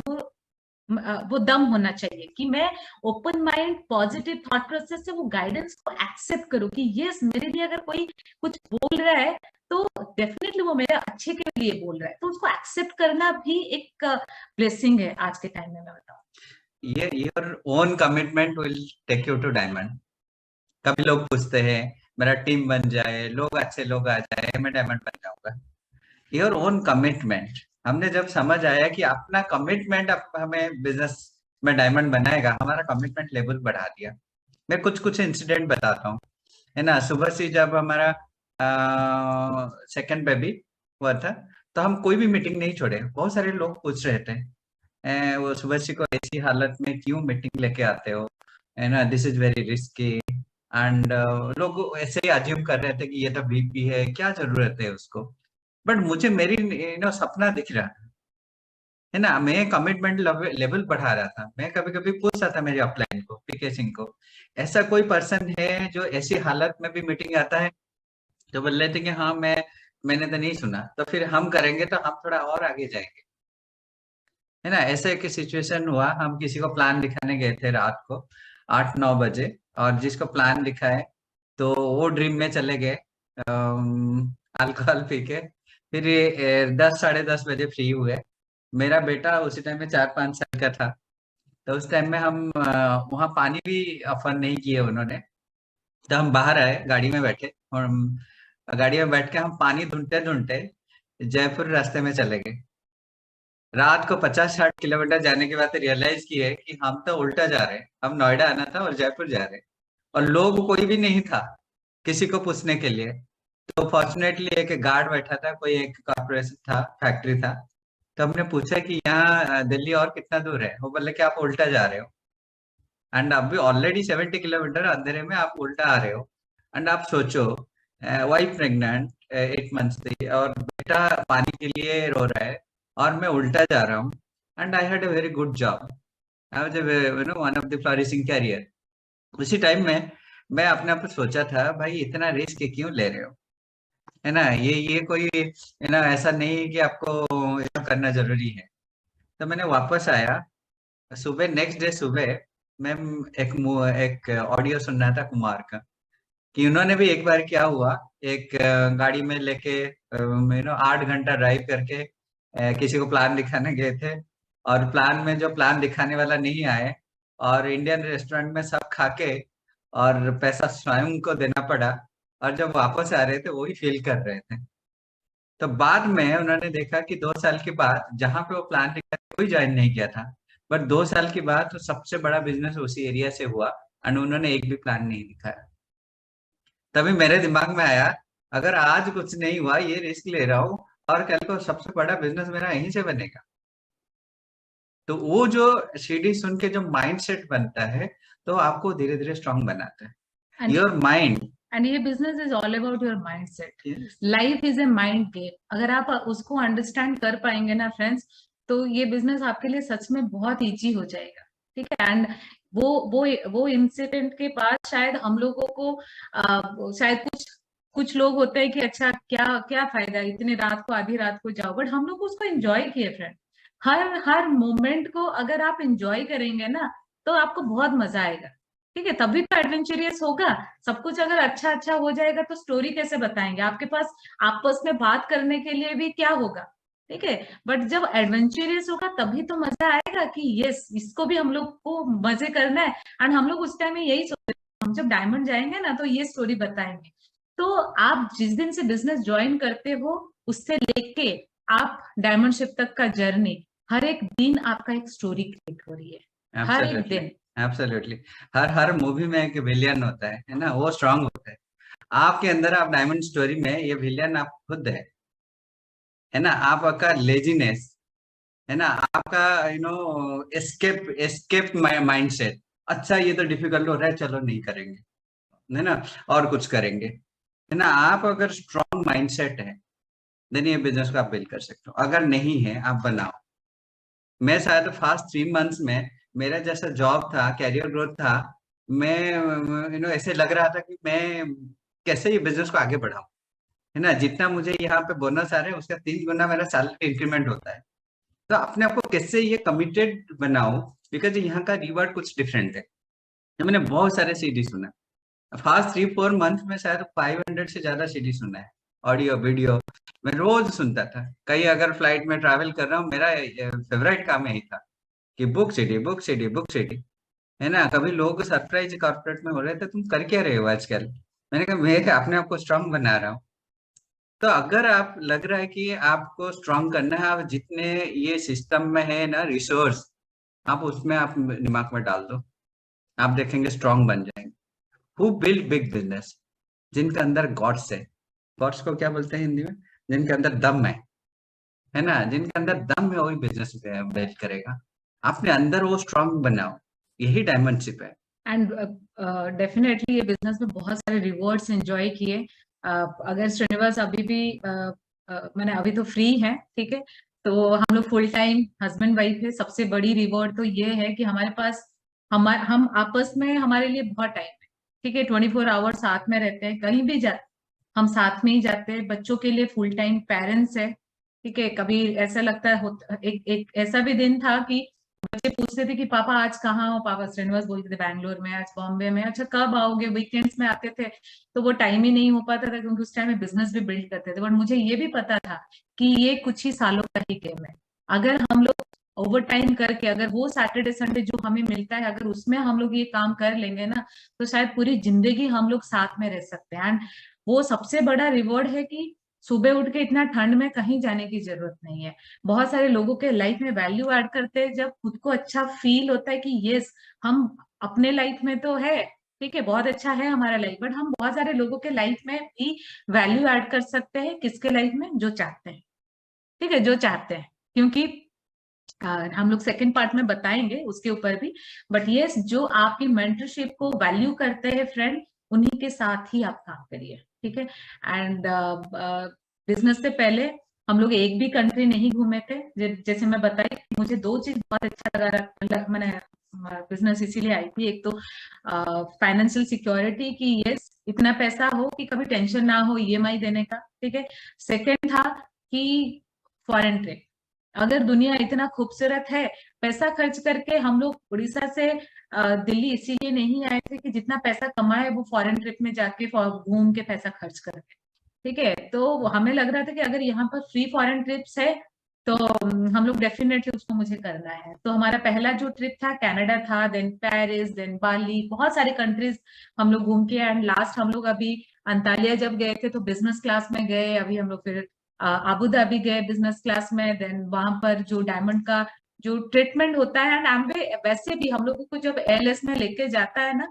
वो दम होना चाहिए कि मैं open mind, positive thought process से वो गाइडेंस को एक्सेप्ट करूं कि यस, मेरे लिए अगर कोई कुछ बोल रहा है, तो डेफिनेटली वो मेरे अच्छे के लिए बोल रहा है। तो उसको एक्सेप्ट करना भी एक ब्लेसिंग है आज के टाइम में, मैं बताऊं। ये your own commitment will take you to diamond. कभी लोग पूछते हैं मेरा टीम बन जाए, लोग अच्छे लोग आ जाए, मैं डायमंड बन जाऊंगा। योर ओन कमिटमेंट, हमने जब समझ आया कि अपना कमिटमेंट अब हमें बिजनेस में डायमंड बनाएगा, हमारा कमिटमेंट लेवल बढ़ा दिया। मैं कुछ कुछ इंसिडेंट बताता हूँ, है ना। सुबह से जब हमारा सेकंड बेबी हुआ था, तो हम कोई भी मीटिंग नहीं छोड़े। बहुत सारे लोग पूछ रहे थे, वो सुबह को ऐसी हालत में क्यों मीटिंग लेके आते हो, है ना, this is very risky. And लोग ऐसे ही अज्यूम कर रहे थे कि ये तो वीपी है, क्या जरूरत है उसको। बट मुझे मेरी सपना दिख रहा है ना, मैं कमिटमेंट लेवल बढ़ा रहा था। मैं कभी कभी पूछता था मेरे अपलाइन को, पीके सिंह को, ऐसा कोई पर्सन है जो ऐसी हालत में भी मीटिंग आता है? तो बोल रहे थे कि हाँ, मैंने तो नहीं सुना। तो फिर हम करेंगे तो हम थोड़ा और आगे जाएंगे, है ना। ऐसे एक सिचुएशन हुआ, हम किसी को प्लान दिखाने गए थे रात को 8-9 बजे, और जिसको प्लान दिखाए तो वो ड्रीम में चले गए अल्कोहल पी के। फिर ये 10-10:30 बजे फ्री हुए। मेरा बेटा उसी टाइम में 4-5 साल का था। तो उस टाइम में हम वहाँ पानी भी ऑफर नहीं किए उन्होंने। तो हम बाहर आए, गाड़ी में बैठे, और गाड़ी में बैठ के हम पानी ढूंढते ढूंढते जयपुर रास्ते में चले गए। रात को 50-60 किलोमीटर जाने के बाद रियलाइज किए कि हम तो उल्टा जा रहे हैं, हम नोएडा आना था और जयपुर जा रहे हैं। और लोग कोई भी नहीं था किसी को पूछने के लिए। तो फॉर्चुनेटली एक गार्ड बैठा था, कोई एक कॉर्पोरेशन था, फैक्ट्री था। तो हमने पूछा कि यहाँ दिल्ली और कितना दूर है? वो बोले कि आप उल्टा जा रहे हो, एंड अभी ऑलरेडी 70 किलोमीटर अंधेरे में आप उल्टा आ रहे हो। एंड आप सोचो, वाइफ प्रेग्नेंट 8 मंथ्स थी, और बेटा पानी के लिए रो रहा है, और मैं उल्टा जा रहा हूँ। And I had a very good job, I was one of the flourishing career. उसी टाइम में मैं अपने आप को सोचा था, भाई इतना रिस्क क्यों ले रहे हो, है ना। ये कोई, है ना, ऐसा नहीं है कि आपको करना जरूरी है। तो मैंने वापस आया। सुबह नेक्स्ट डे सुबह मैं एक ऑडियो सुन रहा था कुमार का, कि उन्होंने भी एक बार क्या हुआ, एक गाड़ी में लेके 8 घंटा ड्राइव करके किसी को प्लान दिखाने गए थे और प्लान में जो प्लान दिखाने वाला नहीं आए और इंडियन रेस्टोरेंट में सब खा के और पैसा स्वयं को देना पड़ा और जब वापस आ रहे थे वही फील कर रहे थे। तो बाद में उन्होंने देखा कि 2 साल के बाद जहां पे वो प्लान दिखा कोई ज्वाइन नहीं किया था, बट 2 साल के बाद तो सबसे बड़ा बिजनेस उसी एरिया से हुआ और उन्होंने एक भी प्लान नहीं दिखाया। तभी मेरे दिमाग में आया, अगर आज कुछ नहीं हुआ, ये रिस्क ले रहा हूँ और कल को सबसे बड़ा बिजनेस मेरा यहीं से बनेगा। तो वो जो सीढ़ी सुन के जो माइंड सेट बनता है तो आपको धीरे धीरे स्ट्रांग बनाता है। And योर माइंड and ये business is all about your mindset. Yes. Life is a mind game. अगर आप उसको अंडरस्टैंड कर पाएंगे ना फ्रेंड्स, तो ये बिजनेस आपके लिए सच में बहुत इजी हो जाएगा। ठीक है। एंड वो इंसिडेंट के बाद शायद हम लोगों को शायद कुछ लोग होते हैं कि अच्छा क्या क्या फायदा, इतने रात को आधी रात को जाओ, बट हम लोग उसको एंजॉय किए फ्रेंड। हर मोमेंट को अगर आप एंजॉय करेंगे ना तो आपको बहुत मजा आएगा। ठीक है, तभी तो एडवेंचरियस होगा। सब कुछ अगर अच्छा अच्छा हो जाएगा तो स्टोरी कैसे बताएंगे? आपके पास आपस में बात करने के लिए भी क्या होगा? ठीक है, बट जब एडवेंचरियस होगा तभी तो मजा आएगा कि यस, इसको भी हम लोग को मजे करना है। एंड हम लोग उस टाइम में यही सोचते हैं, हम जब डायमंड जाएंगे ना तो ये स्टोरी बताएंगे। तो आप जिस दिन से बिजनेस ज्वाइन करते हो उससे लेके आप डायमंडशिप तक का जर्नी, हर एक दिन आपका एक स्टोरी क्रिएट हो रही है। हर एक दिन एब्सोल्युटली। हर मूवी में एक विलियन होता है ना, वो स्ट्रांग होता है। आपके अंदर, आप डायमंड स्टोरी में ये विलियन आप खुद है ना। आपका लेजीनेस है ना, आपका एस्केप माइंडसेट। अच्छा ये तो डिफिकल्ट हो रहा है, चलो नहीं करेंगे, है ना, और कुछ करेंगे, है ना। आप अगर स्ट्रांग माइंडसेट है देन ये बिजनेस को आप बिल्ड कर सकते हो। अगर नहीं है, आप बनाओ। मैं शायद फास्ट 3 मंथ्स में मेरा जैसा जॉब था, कैरियर ग्रोथ था, मैं ऐसे लग रहा था कि मैं कैसे ये बिजनेस को आगे बढ़ाऊं, है ना। जितना मुझे यहाँ पे बोनस आ रहा है उसका 3 गुना मेरा सैलरी इंक्रीमेंट होता है। तो अपने आप को कैसे ये कमिटेड बनाओ, बिकॉज यहाँ का रिवॉर्ड कुछ डिफरेंट है। तो मैंने बहुत सारे सीडी सुना, फास्ट 3-4 मंथ में शायद 500 से ज्यादा सीडी सुना है, ऑडियो वीडियो। मैं रोज सुनता था। कहीं अगर फ्लाइट में ट्रैवल कर रहा हूँ, मेरा फेवरेट काम यही था कि book CD book CD book CD, है ना। कभी लोग सरप्राइज कॉर्पोरेट में हो रहे थे, तुम कर क्या रहे हो आजकल? मैंने कहा मैं अपने आप को स्ट्रांग बना रहा हूँ। तो अगर आप लग रहा है कि आपको स्ट्रांग करना है, आप जितने ये सिस्टम में है ना रिसोर्स, आप उसमें आप दिमाग में डाल दो, आप देखेंगे स्ट्रांग बन जाएंगे। Who build big business? जिनके अंदर गॉड्स है। गॉड्स को क्या बोलते हैं हिंदी में? जिनके अंदर दम है ना। जिनके अंदर दम है वही बिजनेस बिल्ड करेगा। अपने अंदर वो स्ट्रांग बनाओ, यही डायमंडशिप है। एंड डेफिनेटली ये बिजनेस में बहुत सारे रिवॉर्ड्स एंजॉय किए। अगर श्रीनिवास अभी भी मैंने अभी तो फ्री है, ठीक है, तो हम लोग फुल टाइम हस्बैंड वाइफ है। सबसे बड़ी रिवॉर्ड तो ये है कि हमारे पास हम आपस में हमारे लिए बहुत टाइम है। ठीक है, 24 आवर साथ में रहते हैं, कहीं भी जाते हम साथ में ही जाते हैं। बच्चों के लिए फुल टाइम पेरेंट्स है। ठीक है, कभी ऐसा लगता है एक ऐसा भी दिन था कि बच्चे पूछते थे कि पापा आज कहाँ हो? पापा श्रीनिवास बोलते थे बैंगलोर में, आज बॉम्बे में। अच्छा कब आओगे? वीकेंड्स में आते थे। तो वो टाइम ही नहीं हो पाता था क्योंकि उस टाइम में बिजनेस भी बिल्ड करते थे। बट मुझे ये भी पता था कि ये कुछ ही सालों का ही गेम है। अगर हम लोग ओवर टाइम करके, अगर वो सैटरडे संडे जो हमें मिलता है अगर उसमें हम लोग ये काम कर लेंगे ना, तो शायद पूरी जिंदगी हम लोग साथ में रह सकते हैं। एंड वो सबसे बड़ा रिवॉर्ड है कि सुबह उठ के इतना ठंड में कहीं जाने की जरूरत नहीं है। बहुत सारे लोगों के लाइफ में वैल्यू ऐड करते हैं जब खुद को अच्छा फील होता है कि यस, हम अपने लाइफ में तो है, ठीक है, बहुत अच्छा है हमारा लाइफ, बट हम बहुत सारे लोगों के लाइफ में भी वैल्यू ऐड कर सकते हैं। किसके लाइफ में? जो चाहते हैं। ठीक है, जो चाहते हैं। क्योंकि हम लोग सेकंड पार्ट में बताएंगे उसके ऊपर भी। बट यस, जो आपकी मेंटरशिप को वैल्यू करते हैं फ्रेंड, उन्हीं के साथ ही आप काम करिए। ठीक है। एंड बिजनेस से पहले हम लोग एक भी कंट्री नहीं घूमे थे। जैसे मैं बताई, मुझे 2 चीज बहुत अच्छा लगा। मैंने बिजनेस इसीलिए आई थी। एक तो फाइनेंशियल सिक्योरिटी की, यस, इतना पैसा हो कि कभी टेंशन ना हो ईएमआई देने का। ठीक है। सेकंड था कि फॉरेन ट्रिप। अगर दुनिया इतना खूबसूरत है, पैसा खर्च करके हम लोग उड़ीसा से दिल्ली इसीलिए नहीं आए थे कि जितना पैसा कमाए वो फॉरेन ट्रिप में जाके घूम के पैसा खर्च करके। ठीक है, तो हमें लग रहा था कि अगर यहाँ पर फ्री फॉरेन ट्रिप्स है तो हम लोग डेफिनेटली उसको मुझे करना है। तो हमारा पहला जो ट्रिप था कनाडा था, देन पेरिस, देन बाली, बहुत सारे कंट्रीज हम लोग घूम के, एंड लास्ट हम लोग अभी अंतालिया जब गए थे तो बिजनेस क्लास में गए। अभी हम लोग फिर अबू धाबी गए बिजनेस क्लास में। देन वहां पर जो डायमंड का जो ट्रीटमेंट होता है, एंड एम्वे वैसे भी हम लोगों को जब एयरलेस में लेके जाता है ना,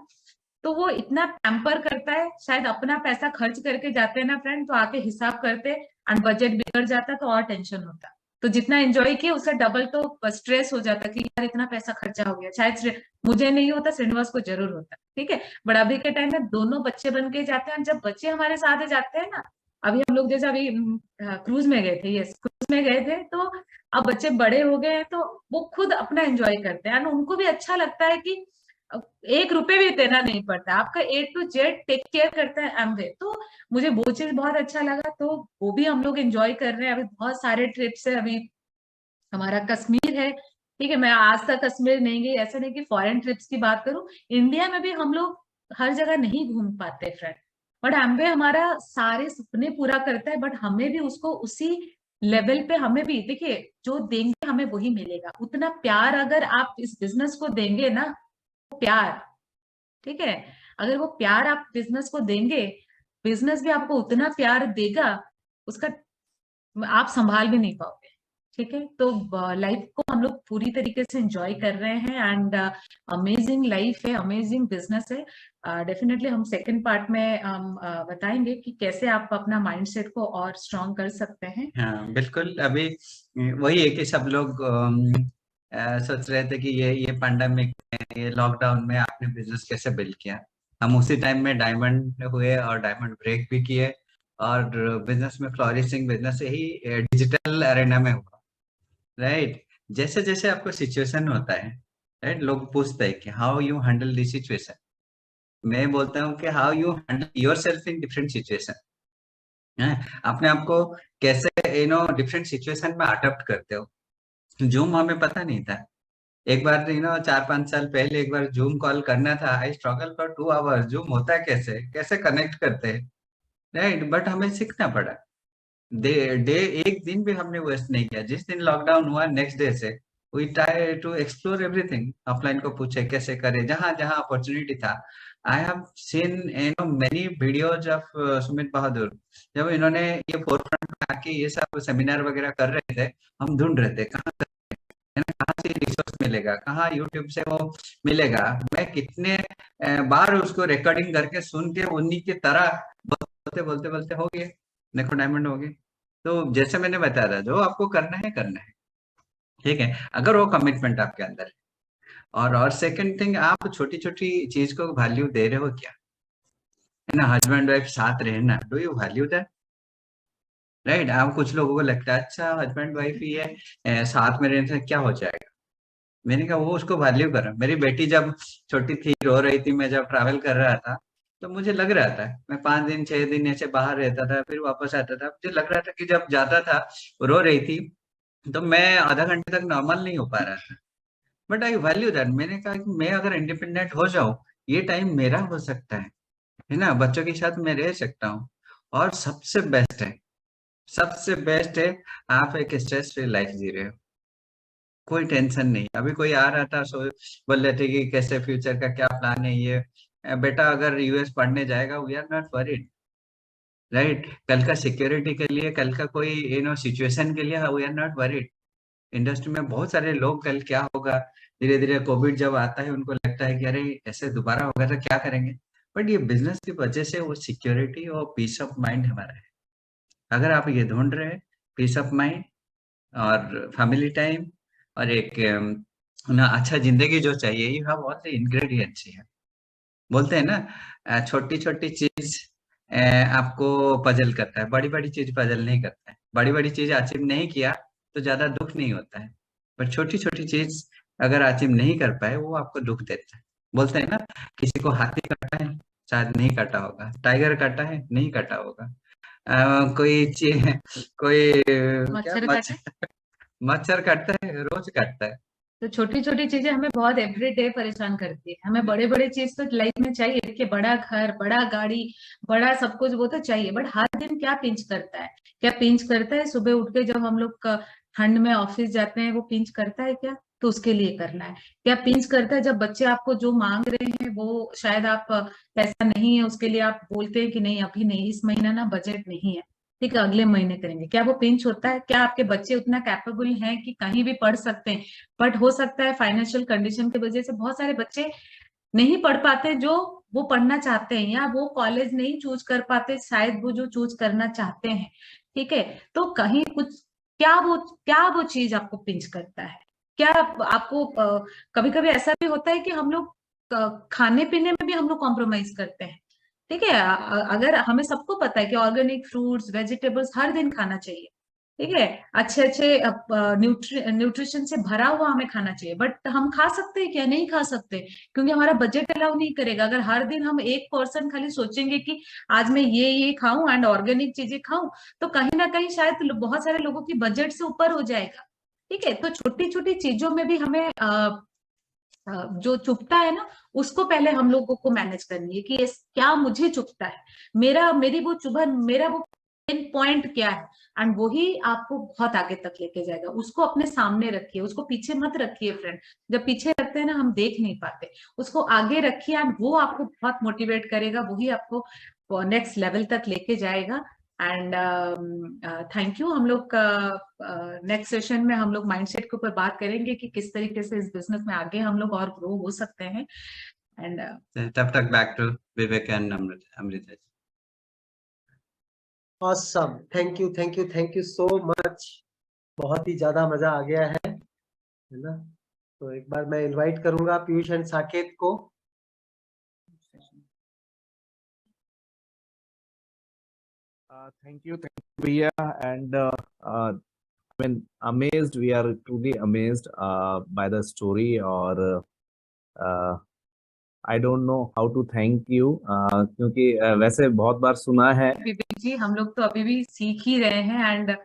तो वो इतना पैम्पर करता है। शायद अपना पैसा खर्च करके जाते हैं ना फ्रेंड, तो आके हिसाब करते एंड बजट बिगड़ जाता तो और टेंशन होता। तो जितना एंजॉय किया उससे डबल तो स्ट्रेस हो जाता कि यार इतना पैसा खर्चा हो गया। शायद मुझे नहीं होता, श्रीनिवास को जरूर होता, ठीक है। बट अभी के टाइम में दोनों बच्चे बन के जाते हैं। जब बच्चे हमारे साथ जाते हैं ना, अभी हम लोग जैसे अभी क्रूज में गए थे, यस क्रूज में गए थे, तो अब बच्चे बड़े हो गए हैं तो वो खुद अपना एंजॉय करते हैं, एंड उनको भी अच्छा लगता है कि 1 रुपए भी देना नहीं पड़ता, आपका A to Z take care करता है एमवे। तो मुझे वो चीज बहुत अच्छा लगा, तो वो भी हम लोग एंजॉय कर रहे हैं। अभी बहुत सारे ट्रिप्स है। अभी हमारा कश्मीर है, ठीक है। मैं आज तक कश्मीर नहीं गई, ऐसा नहीं कि फॉरेन ट्रिप्स की बात करूं, इंडिया में भी हम लोग हर जगह नहीं घूम पाते फ्रेंड। बट एमवे हमारा सारे सपने पूरा करता है, बट हमें भी उसको उसी लेवल पे, हमें भी देखिए जो देंगे हमें वही मिलेगा। उतना प्यार अगर आप इस बिजनेस को देंगे ना, प्यार, ठीक है, अगर वो प्यार आप बिजनेस को देंगे, बिजनेस भी आपको उतना प्यार देगा, उसका आप संभाल भी नहीं पाओगे, ठीक है। तो लाइफ को हम लोग पूरी तरीके से एंजॉय कर रहे हैं, एंड अमेजिंग लाइफ है, अमेजिंग बिजनेस है। डेफिनेटली हम सेकंड पार्ट में हम बताएंगे कि कैसे आप अपना माइंडसेट को और स्ट्रांग कर सकते हैं। हाँ बिल्कुल। अभी वही है कि सब लोग सोच रहे थे कि ये पैंडेमिक में, ये लॉकडाउन में आपने बिजनेस कैसे बिल्ड किया। हम उसी टाइम में डायमंड हुए और डायमंड ब्रेक भी किए, और बिजनेस में फ्लोरिशिंग बिजनेस यही डिजिटल अरेना में हुआ, राइट। जैसे जैसे आपको सिचुएशन होता है, राइट, लोग पूछते हैं कि how you handle this situation. मैं बोलता हूँ कि how you handle your self in different situation. अपने आप को कैसे डिफरेंट सिचुएशन में अडॉप्ट करते हो। जूम हमें पता नहीं था। एक बार 4-5 साल पहले एक बार जूम कॉल करना था, I struggle for 2 hours. Zoom होता है कैसे, कैसे कनेक्ट करते हैं, राइट। बट हमें सीखना पड़ा। डे एक दिन भी हमने वेस्ट नहीं किया। जिस दिन लॉकडाउन हुआ नेक्स्ट डे से we try to explore everything. Offline को पूछे कैसे करे, जहां जहां अपॉर्चुनिटी था। I have seen many videos of Sumit Bahadur. जब इन्होंने ये फोरफ्रंट में आके ये सब सेमिनार वगैरह कर रहे थे, हम ढूंढ रहे थे कहाँ है ना, कहाँ से रिसोर्स मिलेगा, कहाँ यूट्यूब से वो मिलेगा। मैं कितने बार उसको रिकॉर्डिंग करके सुन के उन्हीं की तरह बोलते बोलते बोलते हो गए, देखो डायमंड हो गए। तो जैसे मैंने बताया था, जो आपको करना है करना है, ठीक है, अगर वो कमिटमेंट आपके अंदर है। और सेकंड थिंग, आप छोटी छोटी चीज को वैल्यू दे रहे हो क्या, है ना। हस्बैंड वाइफ साथ रहना, do you value that, right. आप कुछ लोगों को लगता है अच्छा हस्बैंड वाइफ ही है, साथ में रहने से क्या हो जाएगा। मैंने कहा वो उसको वैल्यू कर रहा। मेरी बेटी जब छोटी थी, रो रही थी, मैं जब ट्रैवल कर रहा था, तो मुझे लग रहा था, मैं 5 दिन 6 दिन ऐसे बाहर रहता था, फिर वापस आता था, मुझे लग रहा था कि जब जाता था रो रही थी, तो मैं आधा घंटे तक नॉर्मल नहीं हो पा रहा था। But I value that. मैंने कहा कि मैं अगर इंडिपेंडेंट हो जाऊं, ये टाइम मेरा हो सकता है ना, बच्चों के साथ मैं रह सकता हूँ। और सबसे बेस्ट है, सबसे बेस्ट है, आप एक स्ट्रेस फ्री लाइफ जी रहे हो, कोई टेंशन नहीं। अभी कोई आ रहा था, सो बोल रहे थे कि कैसे फ्यूचर का क्या प्लान है ये। बेटा अगर यूएस पढ़ने जाएगा, we are not worried, right. कल का सिक्योरिटी के लिए, कल का कोई सिचुएशन के लिए we are not worried. Industry में बहुत सारे लोग, कल क्या होगा, धीरे धीरे कोविड जब आता है उनको लगता है कि अरे ऐसे दोबारा होगा तो क्या करेंगे। बट ये बिजनेस की वजह से वो सिक्योरिटी और पीस ऑफ माइंड हमारा है। अगर आप ये ढूंढ रहे हैं, पीस ऑफ माइंड और फैमिली टाइम और एक ना अच्छा जिंदगी जो चाहिए, you have all the ingredients है। बोलते हैं ना, छोटी छोटी चीज आपको पजल करता है, बड़ी बड़ी चीज पजल नहीं करता है। बड़ी बड़ी चीज अचीव नहीं किया तो ज्यादा दुख नहीं होता है, पर छोटी छोटी चीज अगर अचीव नहीं कर पाए वो आपको दुख देता है। बोलते हैं ना, किसी को हाथी काटा है, शायद नहीं काटा होगा, टाइगर काटा है नहीं काटा होगा, कोई चीज, कोई क्या मच्छर काटे। मच्छर, मच्छर काटता है, रोज काटता है। तो छोटी छोटी चीजें हमें बहुत एवरीडे परेशान करती है। हमें बड़े बड़े चीज तो लाइफ में चाहिए कि बड़ा घर, बड़ा गाड़ी, बड़ा सब कुछ, वो तो चाहिए। बट हर दिन क्या पिंच करता है, क्या पिंच करता है, सुबह उठ के जब हम लोग ठंड में ऑफिस जाते हैं वो पिंच करता है क्या? तो उसके लिए करना है। क्या पिंच करता है जब बच्चे आपको जो मांग रहे हैं वो शायद आप पैसा नहीं है उसके लिए आप बोलते हैं कि नहीं अभी नहीं, इस महीना ना बजट नहीं है, ठीक है अगले महीने करेंगे, क्या वो पिंच होता है? क्या आपके बच्चे उतना कैपेबल हैं कि कहीं भी पढ़ सकते हैं? बट हो सकता है फाइनेंशियल कंडीशन की वजह से बहुत सारे बच्चे नहीं पढ़ पाते जो वो पढ़ना चाहते हैं, या वो कॉलेज नहीं चूज कर पाते शायद वो जो चूज करना चाहते हैं, ठीक है। तो कहीं कुछ क्या वो चीज आपको पिंच करता है? क्या आपको कभी कभी ऐसा भी होता है कि हम लोग खाने पीने में भी हम लोग कॉम्प्रोमाइज करते हैं, ठीक है। अगर हमें सबको पता है कि ऑर्गेनिक फ्रूट्स वेजिटेबल्स हर दिन खाना चाहिए, ठीक है, अच्छे अच्छे न्यूट्रिशन से भरा हुआ हमें खाना चाहिए, बट हम खा सकते हैं क्या? नहीं खा सकते, क्योंकि हमारा बजट अलाउ नहीं करेगा। अगर हर दिन हम एक पर्सन खाली सोचेंगे कि आज मैं ये खाऊं एंड ऑर्गेनिक चीजें खाऊं, तो कहीं ना कहीं शायद बहुत सारे लोगों की बजट से ऊपर हो जाएगा, ठीक है। तो छोटी छोटी चीजों में भी हमें जो चुभता है ना उसको पहले हम लोगों को मैनेज करनी है कि क्या मुझे चुभता है, मेरी वो चुभन, मेरा वो पॉइंट क्या है, एंड वही आपको बहुत आगे तक लेके जाएगा। उसको अपने सामने रखिए, उसको पीछे मत रखिए फ्रेंड। जब पीछे रखते हैं ना हम देख नहीं पाते, उसको आगे रखिए एंड वो आपको बहुत मोटिवेट करेगा, वही आपको नेक्स्ट लेवल तक लेके जाएगा। And thank you. हम लोग नेक्स्ट सेशन में हम लोग माइंडसेट के ऊपर बात करेंगे कि किस तरीके से इस बिजनेस में आगे हम लोग और ग्रो हो सकते हैं। एंड तब तक back to Vivek and Amrita ji. Awesome, thank you so much. बहुत ही ज्यादा मजा आ गया है ना। तो एक बार मैं इनवाइट करूंगा पीयूष एंड साकेत को। Thank you, Priya, and I mean, amazed. We are truly amazed by the story, or I don't know how to thank you, क्योंकि वैसे बहुत बार सुना है। विवेक जी, हम लोग तो अभी भी सीख ही रहे हैं, एंड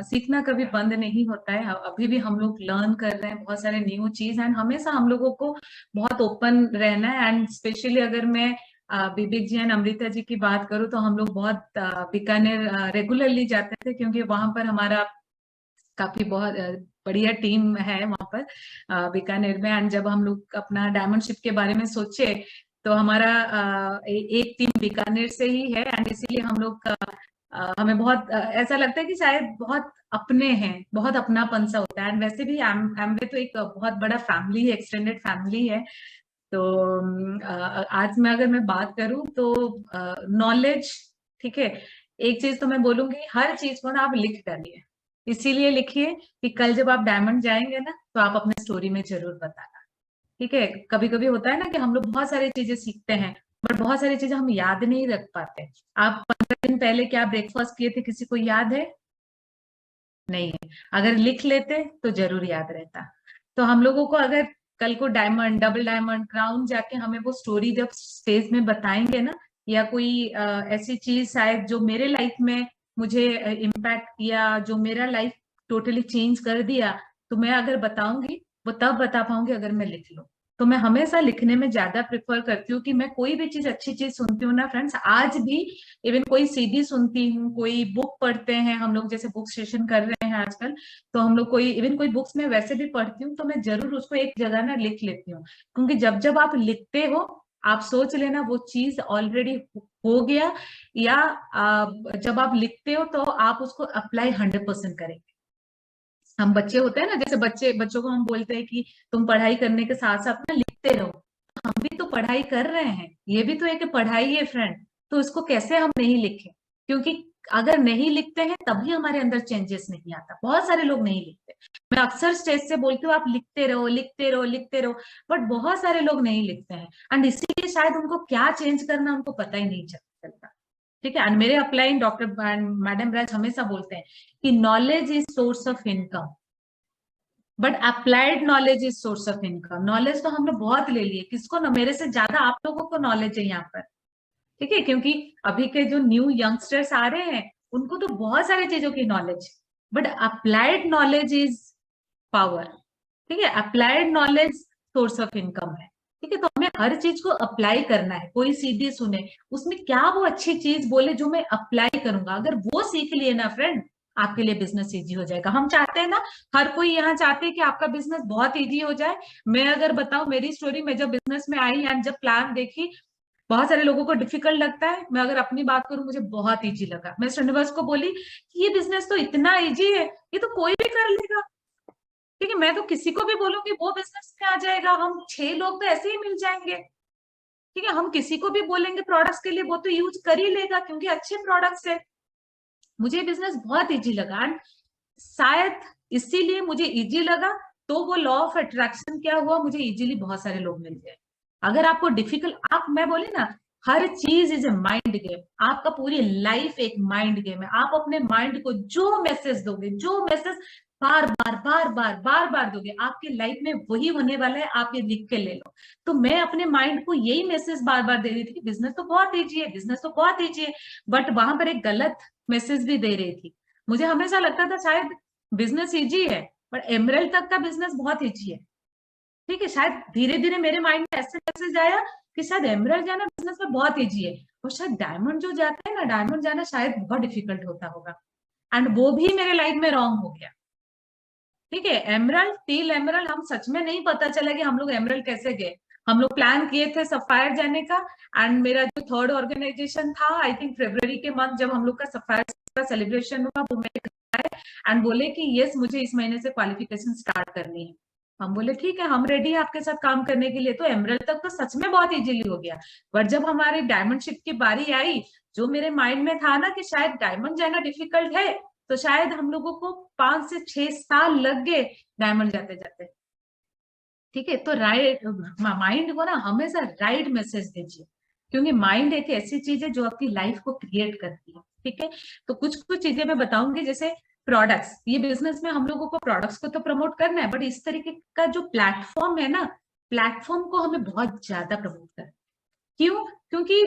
सीखना कभी बंद नहीं होता है। अभी भी हम लोग लर्न कर रहे हैं बहुत सारे न्यू चीज, एंड हमेशा हम लोगों को बहुत ओपन रहना है। एंड स्पेशली अगर मैं विवेक जी एंड अमृता जी की बात करूँ तो हम लोग बहुत बीकानेर रेगुलरली जाते थे, क्योंकि वहां पर हमारा काफी बहुत बढ़िया टीम है वहां पर बीकानेर में। एंड जब हम लोग अपना डायमंड शिप के बारे में सोचे तो हमारा एक टीम बीकानेर से ही है, एंड इसीलिए हम लोग हमें बहुत ऐसा लगता है कि शायद बहुत अपने हैं, बहुत अपनापन सा होता है। एंड वैसे भी एमवे तो एक बहुत बड़ा फैमिली है, एक्सटेंडेड फैमिली है। तो आज मैं अगर मैं बात करूं तो नॉलेज, ठीक है, एक चीज तो मैं बोलूंगी, हर चीज को ना आप लिख डालिए। इसीलिए लिखिए कि कल जब आप डायमंड जाएंगे ना तो आप अपने स्टोरी में जरूर बताना, ठीक है। कभी कभी होता है ना कि हम लोग बहुत सारी चीजें सीखते हैं बट बहुत सारी चीजें हम याद नहीं रख पाते। आप 15 दिन पहले क्या ब्रेकफास्ट किए थे, किसी को याद है? नहीं है। अगर लिख लेते तो जरूर याद रहता। तो हम लोगों को अगर कल को डायमंड, डबल डायमंड, क्राउन जाके हमें वो स्टोरी जब स्टेज में बताएंगे ना, या कोई ऐसी चीज शायद जो मेरे लाइफ में मुझे इम्पैक्ट किया, जो मेरा लाइफ टोटली चेंज कर दिया, तो मैं अगर बताऊंगी वो तब बता पाऊंगी अगर मैं लिख लूं। तो मैं हमेशा लिखने में ज्यादा प्रेफर करती हूँ कि मैं कोई भी चीज, अच्छी चीज सुनती हूँ ना फ्रेंड्स, आज भी इवन कोई सीडी सुनती हूँ, कोई बुक पढ़ते हैं हम लोग, जैसे बुक सेशन कर रहे हैं आजकल, तो हम लोग कोई इवन कोई बुक्स में वैसे भी पढ़ती हूँ तो मैं जरूर उसको एक जगह ना लिख लेती हूँ। क्योंकि जब जब आप लिखते हो आप सोच लेना वो चीज ऑलरेडी हो गया, या जब आप लिखते हो तो आप उसको अप्लाई 100% करेंगे। हम बच्चे होते हैं ना, जैसे बच्चों को हम बोलते हैं कि तुम पढ़ाई करने के साथ साथ ना लिखते रहो, हम भी तो पढ़ाई कर रहे हैं, ये भी तो एक पढ़ाई है फ्रेंड। तो इसको कैसे हम नहीं लिखें? क्योंकि अगर नहीं लिखते हैं तभी हमारे अंदर चेंजेस नहीं आता। बहुत सारे लोग नहीं लिखते, मैं अक्सर स्टेज से बोलती हूँ आप लिखते रहो लिखते रहो लिखते रहो, बट बहुत सारे लोग नहीं लिखते हैं, एंड इसीलिए शायद उनको क्या चेंज करना उनको पता ही नहीं चलता, ठीक है। एंड मेरे अपलाइन डॉक्टर मैडम राज हमेशा बोलते हैं कि knowledge is source of income but applied knowledge is source of income. Knowledge तो हम लोग बहुत ले लिए, किसको ना, मेरे से ज्यादा आप लोगों को नॉलेज है यहाँ पर, ठीक है। क्योंकि अभी के जो न्यू यंगस्टर्स आ रहे हैं उनको तो बहुत सारी चीजों की knowledge, but applied knowledge is power, ठीक है। Applied knowledge source of income है, ठीक है। तो हमें हर चीज को अप्लाई करना है। कोई सीधी सुने उसमें क्या वो अच्छी चीज बोले जो मैं अप्लाई करूंगा, अगर वो सीख लिए ना फ्रेंड, आपके लिए बिजनेस इजी हो जाएगा। हम चाहते हैं ना, हर कोई यहाँ चाहते हैं कि आपका बिजनेस बहुत इजी हो जाए। मैं अगर बताऊं मेरी स्टोरी, मैं जब बिजनेस में आई एंड जब प्लान देखी, बहुत सारे लोगों को डिफिकल्ट लगता है, मैं अगर अपनी बात करूं मुझे बहुत इजी लगा। मैं श्रीनिवास को बोली कि ये बिजनेस तो इतना इजी है, ये तो कोई भी कर लेगा। ठीक है, मैं तो किसी को भी बोलूंगी वो बिजनेस में आ जाएगा, हम 6 लोग तो ऐसे ही मिल जाएंगे। ठीक है, हम किसी को भी बोलेंगे प्रोडक्ट्स के लिए, वो तो यूज कर ही लेगा क्योंकि अच्छे प्रोडक्ट्स है। मुझे बिजनेस बहुत इजी लगा एंड शायद इसीलिए मुझे इजी लगा, तो वो लॉ ऑफ अट्रैक्शन क्या हुआ, मुझे इजीली बहुत सारे लोग मिल गए। अगर आपको डिफिकल्ट, आप, मैं बोली ना, हर चीज इज ए माइंड गेम। आपका पूरी लाइफ एक माइंड गेम है। आप अपने माइंड को जो मैसेज दोगे, जो मैसेज बार बार बार बार बार बार दोगे, आपकी लाइफ में वही होने वाला है। आप ये लिख के ले लो। तो मैं अपने माइंड को यही मैसेज बार बार दे रही थी कि बिजनेस तो बहुत ईजी है, बिजनेस तो बहुत ईजी है, बट वहां पर एक गलत मैसेज भी दे रही थी। मुझे हमेशा लगता था शायद बिजनेस इजी है, पर एमरल्ड तक का बिजनेस बहुत इजी है। ठीक है, शायद धीरे धीरे मेरे माइंड में ऐसे मैसेज आया कि शायद एमरल्ड जाना बिजनेस में बहुत इजी है, और शायद डायमंड जो जाता है ना, डायमंड जाना शायद बहुत डिफिकल्ट होता होगा। एंड वो भी मेरे लाइफ में रॉन्ग हो गया। ठीक है, एमरल्ड, टील एमरल्ड, हम सच में नहीं पता चला कि हम लोग एमरल्ड कैसे गए। हम लोग प्लान किए थे सफायर जाने का, एंड मेरा जो थर्ड ऑर्गेनाइजेशन था, आई थिंक फरवरी के मंथ जब हम लोग का सफायर का सेलिब्रेशन हुआ, वो मेरे घर आए एंड बोले कि यस मुझे इस महीने से क्वालिफिकेशन स्टार्ट करनी है। हम बोले ठीक है, हम रेडी है आपके साथ काम करने के लिए। तो एमरल्ड तक तो सच में बहुत इजीली हो गया, बट जब हमारी डायमंड शिप की बारी आई, जो मेरे माइंड में था ना कि शायद डायमंड जाना डिफिकल्ट है, तो शायद हम लोगों को 5 से 6 साल लग गए डायमंड जाते जाते। ठीक है, तो राइट माइंड को ना हमेशा राइट मैसेज दीजिए, क्योंकि माइंड एक ऐसी चीज है जो आपकी लाइफ को क्रिएट करती है। ठीक है, तो कुछ कुछ चीजें मैं बताऊंगी, जैसे प्रोडक्ट्स। ये बिजनेस में हम लोगों को प्रोडक्ट्स को तो प्रमोट करना है, बट इस तरीके का जो प्लेटफॉर्म है ना, प्लेटफॉर्म को हमें बहुत ज्यादा प्रमोट करना है। क्यों? क्योंकि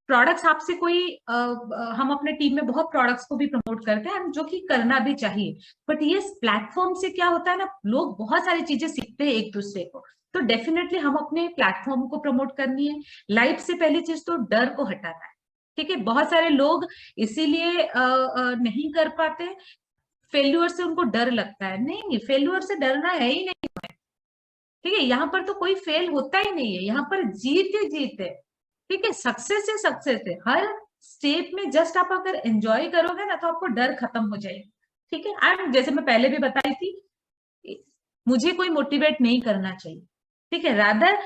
प्रोडक्ट्स आपसे कोई हम अपने टीम में बहुत प्रोडक्ट्स को भी प्रमोट करते हैं, जो कि करना भी चाहिए, बट ये प्लेटफॉर्म से क्या होता है ना, लोग बहुत सारी चीजें सीखते हैं एक दूसरे को। तो डेफिनेटली हम अपने प्लेटफॉर्म को प्रमोट करनी है। लाइफ से पहली चीज तो डर को हटाना है। ठीक है, बहुत सारे लोग इसीलिए नहीं कर पाते, फेल्यूर से उनको डर लगता है। नहीं, फेल्यूर से डरना है ही नहीं है। ठीक है, यहाँ पर तो कोई फेल होता ही नहीं है, यहाँ पर जीत ही जीत है। ठीक है, सक्सेस है, सक्सेस है। हर स्टेप में जस्ट आप अगर एंजॉय करोगे ना, तो आपको डर खत्म हो जाएगा। ठीक है, एंड जैसे मैं पहले भी बताई थी, मुझे कोई मोटिवेट नहीं करना चाहिए। ठीक है, रादर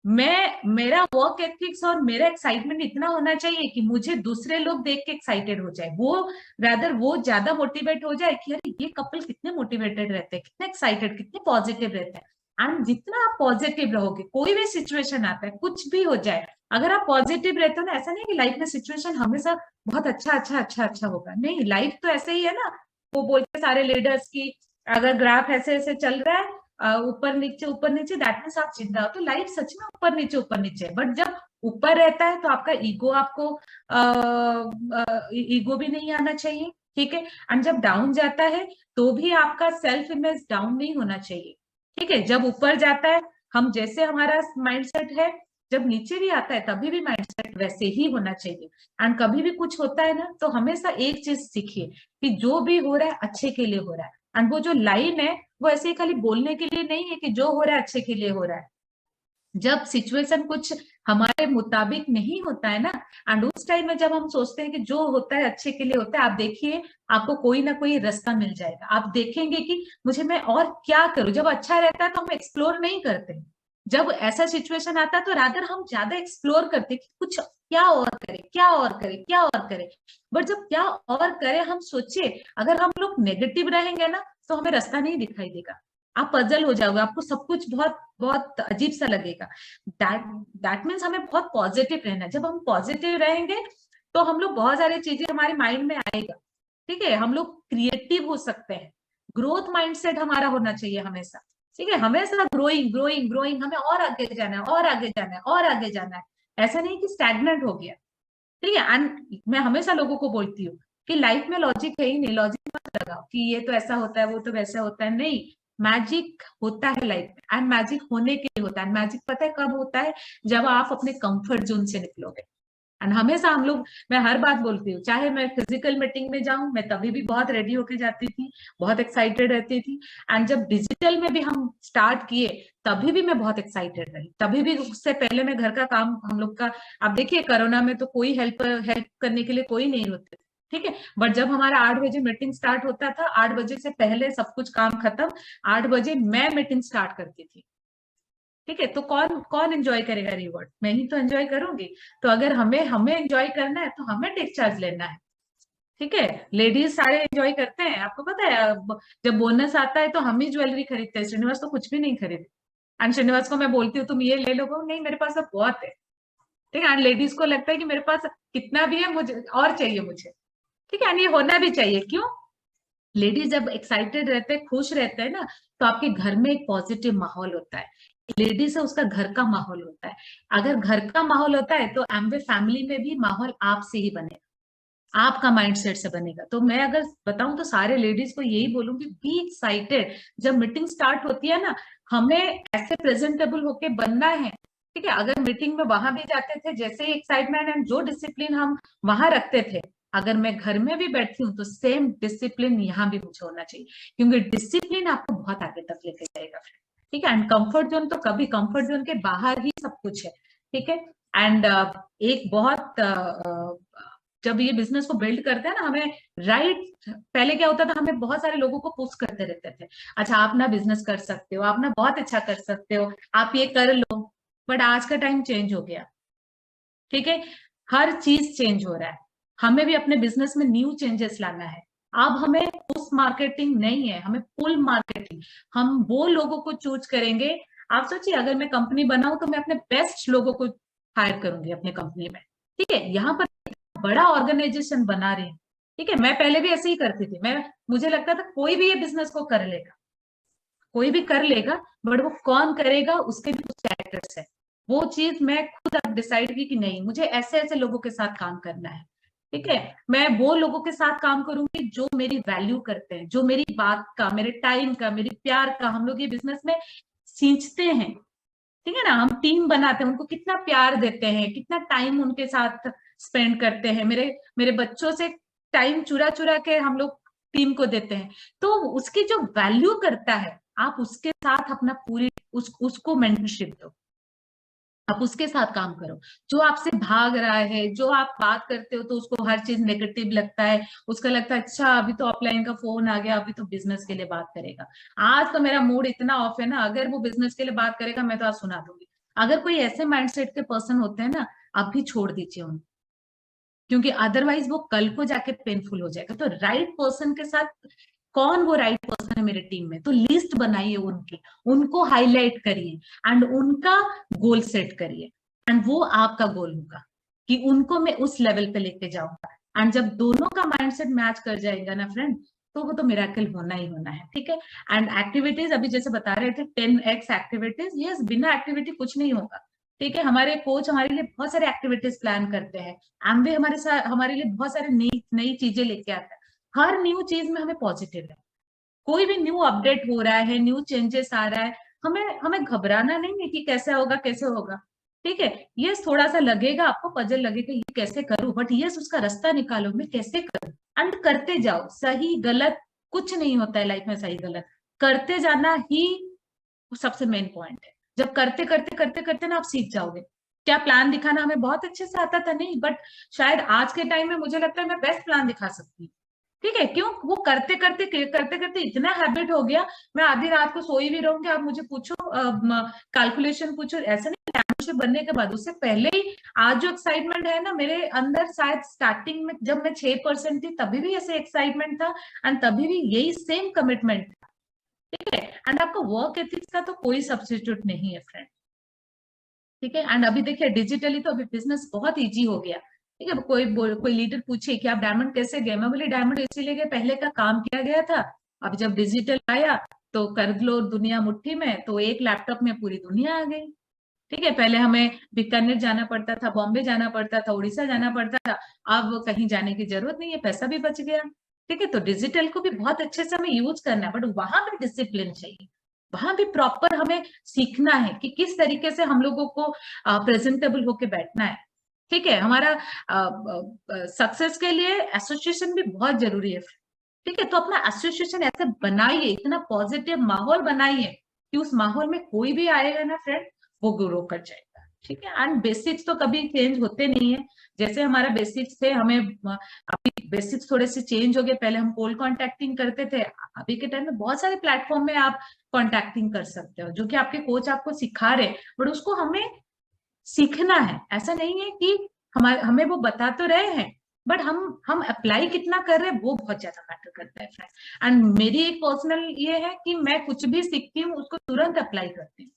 मेरा वर्क एथिक्स और मेरा एक्साइटमेंट इतना होना चाहिए कि मुझे दूसरे लोग देख के एक्साइटेड हो जाए, वो रादर वो ज्यादा मोटिवेट हो जाए कि अरे ये कपल कितने मोटिवेटेड रहते हैं, कितने एक्साइटेड, कितने पॉजिटिव रहते हैं। एंड जितना आप पॉजिटिव रहोगे, कोई भी सिचुएशन आता है, कुछ भी हो जाए, अगर आप पॉजिटिव रहते हो ना, ऐसा नहीं कि लाइफ में सिचुएशन हमेशा बहुत अच्छा अच्छा अच्छा अच्छा होगा। नहीं, लाइफ तो ऐसे ही है ना, वो बोलते सारे लीडर्स की अगर ग्राफ ऐसे ऐसे चल रहा है, ऊपर नीचे, दैट मीन्स आप जिंदा हो। तो लाइफ सच में ऊपर नीचे है, बट जब ऊपर रहता है तो आपका ईगो, आपको ईगो भी नहीं आना चाहिए। ठीक है, एंड जब डाउन जाता है तो भी आपका सेल्फ इमेज डाउन नहीं होना चाहिए। ठीक है, जब ऊपर जाता है, हम जैसे हमारा माइंडसेट है, जब नीचे भी आता है तभी भी माइंडसेट वैसे ही होना चाहिए। एंड कभी भी कुछ होता है ना, तो हमेशा एक चीज सीखिए कि जो भी हो रहा है अच्छे के लिए हो रहा है। एंड वो जो लाइन है, वो ऐसे ही खाली बोलने के लिए नहीं है कि जो हो रहा है अच्छे के लिए हो रहा है। जब सिचुएशन कुछ हमारे मुताबिक नहीं होता है ना, एंड उस टाइम में जब हम सोचते हैं कि जो होता है अच्छे के लिए होता है, आप देखिए आपको कोई ना कोई रास्ता मिल जाएगा। आप देखेंगे कि मुझे मैं और क्या करूं। जब अच्छा रहता है तो हम एक्सप्लोर नहीं करते, जब ऐसा सिचुएशन आता है तो रादर हम ज्यादा एक्सप्लोर करते कि कुछ क्या और करे, क्या और करे, क्या और करे। बट जब क्या और करे हम सोचे, अगर हम लोग नेगेटिव रहेंगे ना, तो हमें रास्ता नहीं दिखाई देगा। आप पजल हो जाओगे, आपको सब कुछ बहुत बहुत अजीब सा लगेगा। दैट मीन्स हमें बहुत पॉजिटिव रहना है। जब हम पॉजिटिव रहेंगे तो हम लोग बहुत सारी चीजें हमारे माइंड में आएगा। ठीक है, हम लोग क्रिएटिव हो सकते हैं। ग्रोथ माइंडसेट हमारा होना चाहिए हमेशा। ठीक है, हमेशा ग्रोइंग ग्रोइंग ग्रोइंग, हमें और आगे जाना है, और आगे जाना है, और आगे जाना है। ऐसा नहीं कि स्टैग्नेंट हो गया। ठीक है, एंड मैं हमेशा लोगों को बोलती हूँ कि लाइफ में लॉजिक है ही नहीं। लॉजिक मत लगाओ कि ये तो ऐसा होता है, वो तो वैसा होता है। नहीं, मैजिक होता है लाइफ में, एंड मैजिक होने के लिए होता है। मैजिक पता है कब होता है? जब आप अपने कंफर्ट जोन से निकलोगे। एंड हमेशा हम लोग, मैं हर बात बोलती हूँ, चाहे मैं फिजिकल मीटिंग में जाऊं, मैं तभी भी बहुत रेडी होके जाती थी, बहुत एक्साइटेड रहती थी। एंड जब डिजिटल में भी हम स्टार्ट किए तभी भी मैं बहुत एक्साइटेड रही, तभी भी उससे पहले मैं घर का काम हम लोग का, अब देखिए कोरोना में तो कोई हेल्प करने के लिए कोई नहीं होते, ठीक है, बट जब हमारा 8 बजे मीटिंग स्टार्ट होता था, 8 बजे से पहले सब कुछ काम खत्म, 8 बजे मैं मीटिंग स्टार्ट करती थी, ठीक है। तो कौन कौन एंजॉय करेगा रिवॉर्ड, मैं ही तो एंजॉय करूंगी। तो अगर हमें हमें एंजॉय करना है तो हमें टेक चार्ज लेना है, ठीक है। लेडीज सारे एंजॉय करते हैं, आपको पता है, जब बोनस आता है तो हम ही ज्वेलरी खरीदते हैं, श्रीनिवास तो कुछ भी नहीं खरीदते। एंड श्रीनिवास को मैं बोलती हूँ तुम ये ले लो, नहीं मेरे पास अब बहुत है, ठीक है। एंड लेडीज को लगता है कि मेरे पास कितना भी है, मुझे और चाहिए मुझे, ठीक है। एंड ये होना भी चाहिए, क्यों, लेडीज जब एक्साइटेड रहते हैं, खुश रहते हैं ना, तो आपके घर में एक पॉजिटिव माहौल होता है, लेडीज से उसका घर का माहौल होता है। अगर घर का माहौल होता है तो एमवे फैमिली में भी माहौल आपसे ही बनेगा, आपका माइंडसेट से बनेगा। तो मैं अगर बताऊं तो सारे लेडीज को यही बोलूंगी, बी एक्साइटेड, जब मीटिंग स्टार्ट होती है ना, हमें ऐसे प्रेजेंटेबल होके बनना है, ठीक है। अगर मीटिंग में वहां भी जाते थे, जैसे एक्साइटमेंट एंड जो डिसिप्लिन हम वहां रखते थे, अगर मैं घर में भी बैठी हूँ तो सेम डिसिप्लिन यहाँ भी मुझे होना चाहिए, क्योंकि डिसिप्लिन आपको बहुत आगे तक लेके जाएगा, ठीक है। एंड कंफर्ट जोन तो कभी, कंफर्ट जोन के बाहर ही सब कुछ है, ठीक है। एंड एक बहुत जब ये बिजनेस को बिल्ड करते हैं ना, हमें पहले क्या होता था, हमें बहुत सारे लोगों को पुश करते रहते थे, अच्छा आप ना बिजनेस कर सकते हो, आप ना बहुत अच्छा कर सकते हो, आप ये कर लो। बट आज का टाइम चेंज हो गया, ठीक है, हर चीज चेंज हो रहा है, हमें भी अपने बिजनेस में न्यू चेंजेस लाना है। अब हमें पुश मार्केटिंग नहीं है, हमें पुल मार्केटिंग, हम वो लोगों को चूज करेंगे। आप सोचिए, अगर मैं कंपनी बनाऊं तो मैं अपने बेस्ट लोगों को हायर करूंगी अपने कंपनी में, ठीक है। यहाँ पर बड़ा ऑर्गेनाइजेशन बना रही है, ठीक है। मैं पहले भी ऐसे ही करती थी, मुझे लगता था कोई भी ये बिजनेस को कर लेगा, कोई भी कर लेगा, बट वो कौन करेगा उसके भी कुछ कैरेक्टर्स है। वो चीज मैं खुद अब डिसाइड की कि नहीं, मुझे ऐसे ऐसे लोगों के साथ काम करना है, ठीक है। मैं वो लोगों के साथ काम करूंगी जो मेरी वैल्यू करते हैं, जो मेरी बात का, मेरे टाइम का, मेरे प्यार का, हम लोग ये बिजनेस में सींचते हैं, ठीक है ना। हम टीम बनाते हैं, उनको कितना प्यार देते हैं, कितना टाइम उनके साथ स्पेंड करते हैं, मेरे मेरे बच्चों से टाइम चुरा चुरा के हम लोग टीम को देते हैं। तो उसकी जो वैल्यू करता है, आप उसके साथ अपना पूरी उसको मेंटरशिप दो, आप उसके साथ काम करो। जो आपसे भाग रहा है, जो आप बात करते हो तो उसको हर चीज नेगेटिव लगता है, उसका लगता है अच्छा अभी तो ऑफलाइन का फोन आ गया, अभी तो बिजनेस के लिए बात करेगा, आज तो मेरा मूड इतना ऑफ है ना, अगर वो बिजनेस के लिए बात करेगा मैं तो आज सुना दूंगी। अगर कोई ऐसे माइंडसेट के पर्सन होते हैं ना, आप भी छोड़ दीजिए उनको, क्योंकि अदरवाइज वो कल को जाके पेनफुल हो जाएगा। तो राइट पर्सन के साथ, कौन वो राइट पर्सन है मेरे टीम में, तो लिस्ट बनाइए उनकी, उनको हाईलाइट करिए एंड उनका गोल सेट करिए, एंड वो आपका गोल होगा कि उनको मैं उस लेवल पे लेके जाऊंगा। एंड जब दोनों का माइंडसेट मैच कर जाएगा ना फ्रेंड, तो वो तो मिरेकल होना ही होना है, ठीक है। एंड एक्टिविटीज अभी जैसे बता रहे थे 10x एक्टिविटीज, यस, बिना एक्टिविटी कुछ नहीं होगा, ठीक है। हमारे कोच हमारे लिए बहुत सारे एक्टिविटीज प्लान करते हैं, एमवे हमारे साथ हमारे लिए बहुत सारे नई नई चीजें लेके आता है। हर न्यू चीज में हमें पॉजिटिव है, कोई भी न्यू अपडेट हो रहा है, न्यू चेंजेस आ रहा है, हमें हमें घबराना नहीं है कि कैसे होगा कैसे होगा, ठीक है। यस, थोड़ा सा लगेगा आपको, पजल लगेगा ये कैसे करूं, बट यस उसका रास्ता निकालो, मैं कैसे करूं, एंड करते जाओ। सही गलत कुछ नहीं होता है लाइफ में, सही गलत करते जाना ही सबसे मेन पॉइंट है। जब करते करते करते करते ना आप सीख जाओगे। क्या प्लान दिखाना हमें बहुत अच्छे से आता था, नहीं, बट शायद आज के टाइम में मुझे लगता है मैं बेस्ट प्लान दिखा सकती हूँ, ठीक है। क्यों, वो करते करते करते करते इतना हैबिट हो गया, मैं आधी रात को सोई भी रहूंगी, आप मुझे पूछो कैलकुलेशन पूछो, ऐसा नहीं, लैंग्वेज बनने के बाद, उससे पहले ही आज जो एक्साइटमेंट है ना मेरे अंदर, शायद स्टार्टिंग में जब मैं 6% थी तभी भी ऐसे एक्साइटमेंट था, एंड तभी भी यही सेम कमिटमेंट था, ठीक है। एंड आपका वर्क एथिक्स का तो कोई सब्स्टिट्यूट नहीं है फ्रेंड, ठीक है। एंड अभी देखिए डिजिटली तो अभी बिजनेस बहुत इजी हो गया, ठीक है। कोई लीडर पूछे कि आप डायमंड कैसे गए, मैं बोली डायमंड इसीलिए गए, पहले का काम किया गया था, अब जब डिजिटल आया तो कर लो दुनिया मुट्ठी में, तो एक लैपटॉप में पूरी दुनिया आ गई, ठीक है। पहले हमें बीकानेर जाना पड़ता था, बॉम्बे जाना पड़ता था, उड़ीसा जाना पड़ता था, अब कहीं जाने की जरूरत नहीं है, पैसा भी बच गया, ठीक है। तो डिजिटल को भी बहुत अच्छे से हमें यूज करना है, बट वहां भी डिसिप्लिन चाहिए, वहां भी प्रॉपर हमें सीखना है कि किस तरीके से हम लोगों को प्रेजेंटेबल होके बैठना है, ठीक है, हमारा सक्सेस के लिए एसोसिएशन भी बहुत जरूरी है। ठीक है, तो अपना एसोसिएशन ऐसे बनाइए, इतना पॉजिटिव माहौल बनाइए कि उस माहौल में कोई भी आएगा ना फ्रेंड, वो ग्रो कर जाएगा। ठीक है, एंड बेसिक्स तो कभी चेंज होते नहीं है। जैसे हमारा बेसिक्स थे, हमें अभी बेसिक्स थोड़े से चेंज हो गए। पहले हम कोल्ड कॉन्टैक्टिंग करते थे, अभी के टाइम में बहुत सारे प्लेटफॉर्म में आप कॉन्टैक्टिंग कर सकते हो, जो कि आपके कोच आपको सिखा रहे हैं, बट उसको हमें सीखना है। ऐसा नहीं है कि हमें वो बता तो रहे हैं, बट हम अप्लाई कितना कर रहे हैं वो बहुत ज्यादा मैटर करता है फ्रेंड। एंड मेरी एक पर्सनल ये है कि मैं कुछ भी सीखती हूँ उसको तुरंत अप्लाई करती हूँ।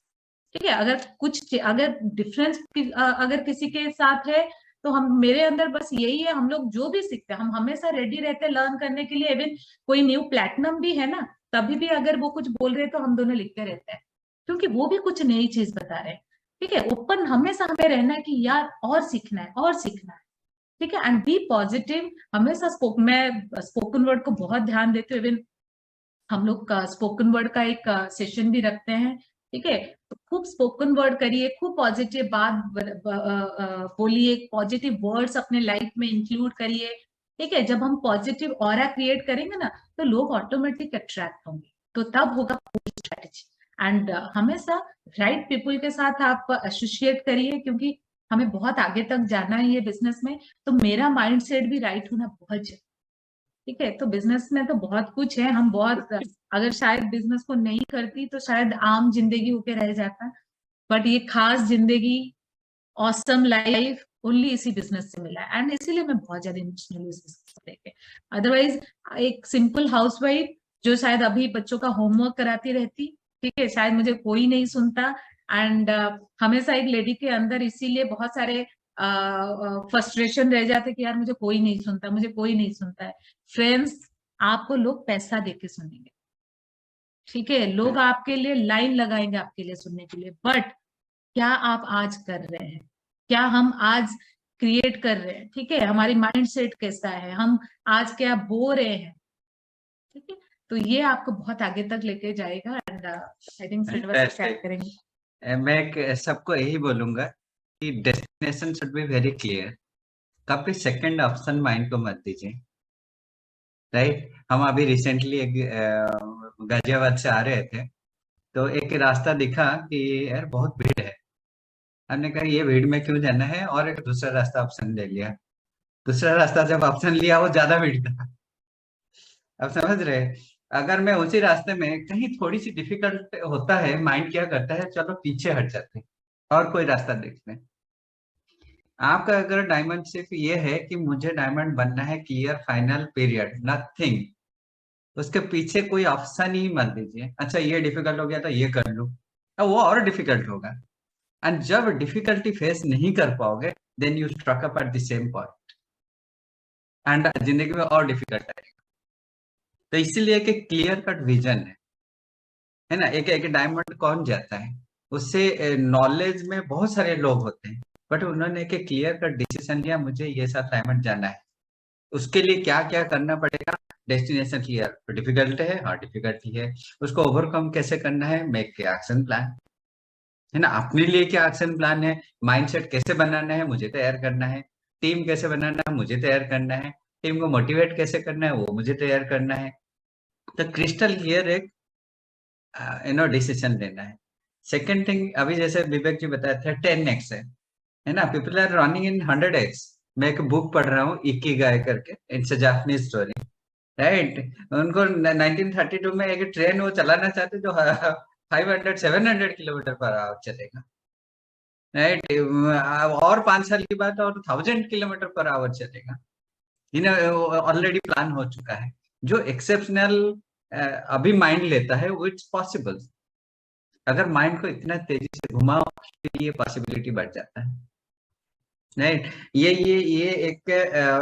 ठीक है, अगर डिफरेंस अगर किसी के साथ है तो हम, मेरे अंदर बस यही है, हम लोग जो भी सीखते हैं हम हमेशा रेडी रहते हैं लर्न करने के लिए। इवन कोई न्यू प्लेटिनम भी है ना, तभी भी अगर वो कुछ बोल रहे हैं तो हम दोनों लिखते रहते हैं, क्योंकि वो भी कुछ नई चीज बता रहे हैं। ठीक है, ओपन हमेशा हमें रहना है कि यार और सीखना है और सीखना है। ठीक है, एंड बी पॉजिटिव। हमेशा मैं स्पोकन वर्ड को बहुत ध्यान देती हूँ। इवन हम लोग का स्पोकन वर्ड का एक सेशन भी रखते हैं। ठीक है, तो खूब स्पोकन वर्ड करिए, खूब पॉजिटिव बात बोलिए, पॉजिटिव वर्ड्स अपने लाइफ में इंक्लूड करिए। ठीक है, जब हम पॉजिटिव ऑरा क्रिएट करेंगे ना, तो लोग ऑटोमेटिक अट्रैक्ट होंगे, तो तब होगा पूरी स्ट्रेटेजी। एंड हमेशा राइट पीपल के साथ आप एसोसिएट करिए, क्योंकि हमें बहुत आगे तक जाना है ये बिजनेस में। तो मेरा माइंड सेट भी राइट होना बहुत जरूरी। ठीक है, तो बिजनेस में तो बहुत कुछ है, हम बहुत, अगर शायद बिजनेस को नहीं करती तो शायद आम जिंदगी होके रह जाता, बट ये खास जिंदगी, ऑसम लाइफ ओनली इसी बिजनेस से मिला है। एंड इसीलिए मैं बहुत ज्यादा इमोशनल इस बिजनेस को लेके। अदरवाइज एक सिंपल हाउसवाइफ जो शायद अभी बच्चों का होमवर्क कराती रहती, ठीक है, शायद मुझे कोई नहीं सुनता। एंड हमेशा एक लेडी के अंदर इसीलिए बहुत सारे फ्रस्ट्रेशन रह जाते कि यार मुझे कोई नहीं सुनता, मुझे कोई नहीं सुनता है। फ्रेंड्स, आपको लोग पैसा देके सुनेंगे। ठीक है, लोग आपके लिए लाइन लगाएंगे आपके लिए सुनने के लिए, बट क्या आप आज कर रहे हैं, क्या हम आज क्रिएट कर रहे हैं? ठीक है, हमारी माइंड सेट कैसा है, हम आज क्या बो रहे हैं? ठीक है, तो ये आपको बहुत आगे तक लेके जाएगा। And I think Srinivas share करेंगे। मैं सबको यही बोलूंगा कि destination should be very clear. कभी सेकंड ऑप्शन माइंड को मत दीजिए। राइट, हम अभी रिसेंटली एक गाजियाबाद से आ रहे थे, तो एक रास्ता दिखा कि यार बहुत भीड़ है। हमने कहा ये भीड़ में क्यों जाना है, और एक दूसरा रास्ता ऑप्शन ले लिया। दूसरा रास्ता जब ऑप्शन लिया वो ज्यादा भीड़ था। अब समझ रहे हैं? अगर मैं उसी रास्ते में कहीं थोड़ी सी डिफिकल्ट होता है, माइंड क्या करता है, चलो पीछे हट जाते हैं और कोई रास्ता देखते हैं। आपका अगर डायमंड सिर्फ ये है कि मुझे डायमंड बनना है, क्लियर फाइनल पीरियड, नथिंग, उसके पीछे कोई ऑप्शन ही मत दीजिए। अच्छा ये डिफिकल्ट हो गया तो ये कर लूं, अब वो और डिफिकल्ट होगा। एंड जब डिफिकल्टी फेस नहीं कर पाओगे, then you struck up at the same point, and जिंदगी में और डिफिकल्ट आएगा। तो इसीलिए एक क्लियर कट विजन है ना। एक डायमंड कौन जाता है, उससे नॉलेज में बहुत सारे लोग होते हैं, बट उन्होंने एक क्लियर कट डिसीजन लिया, मुझे ये साथ डायमंड जाना है। उसके लिए क्या क्या करना पड़ेगा, डेस्टिनेशन क्लियर। डिफिकल्ट है, हाँ डिफिकल्टी है, उसको ओवरकम कैसे करना है, मेक के एक्शन प्लान, है ना। अपने लिए क्या एक्शन प्लान है, माइंडसेट कैसे बनाना है, मुझे तैयार करना है। टीम कैसे बनाना है, मुझे तैयार करना है। टीम को मोटिवेट कैसे करना है, वो मुझे तैयार करना है। तो क्रिस्टल क्लियर एक डिसीजन लेना है। सेकेंड थिंग, अभी जैसे विवेक जी बताए थे 10x है ना, people are running in 100x। मैं एक बुक पढ़ रहा हूँ इकिगाई करके, it's a Japanese story, right. उनको 1932 में एक ट्रेन वो चलाना चाहते जो 500-700 किलोमीटर पर आवर चलेगा, राइट। और 5 साल की बात और 1000 किलोमीटर पर आवर चलेगा। इन्हें ऑलरेडी प्लान हो चुका है। जो एक्सेप्शनल अभी माइंड लेता है वो इट्स पॉसिबल। अगर माइंड को इतना तेजी से घुमाओ तो ये पॉसिबिलिटी बढ़ जाता है, राइट। ये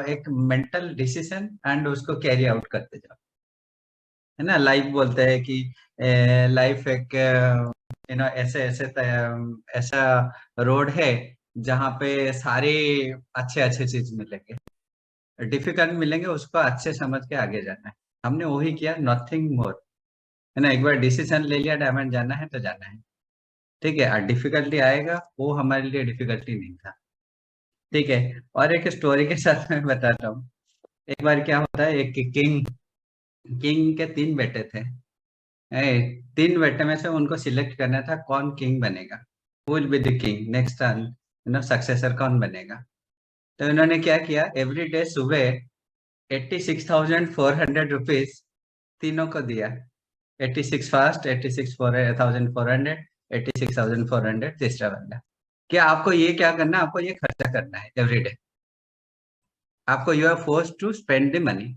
एक मेंटल डिसीजन एंड उसको कैरी आउट करते जाओ, है ना। लाइफ बोलते हैं कि लाइफ एक ऐसे ऐसे ऐसा रोड है जहाँ पे सारे अच्छे अच्छे चीज मिलेंगे, डिफिकल्ट मिलेंगे, उसको अच्छे समझ के आगे जाना है। हमने वही किया, नथिंग मोर, है ना। एक बार डिसीजन ले लिया डायमंड जाना है तो जाना है, ठीक है। डिफिकल्टी आएगा, वो हमारे लिए डिफिकल्टी नहीं था, ठीक है। और एक स्टोरी के साथ मैं बताता हूँ। एक बार क्या होता है, एक किंग किंग के 3 बेटे थे। 3 बेटे में से उनको सिलेक्ट करना था कौन किंग बनेगा, who will be the king next successor कौन बनेगा। तो इन्होंने क्या किया, एवरी डे सुबह 86,400 रुपीज तीनों को दिया। 86 फर्स्ट, 86,400, 86,400 तीसरा बंदा। क्या आपको ये क्या करना है, आपको ये खर्चा करना है एवरी डे। आपको you are force to spend the money.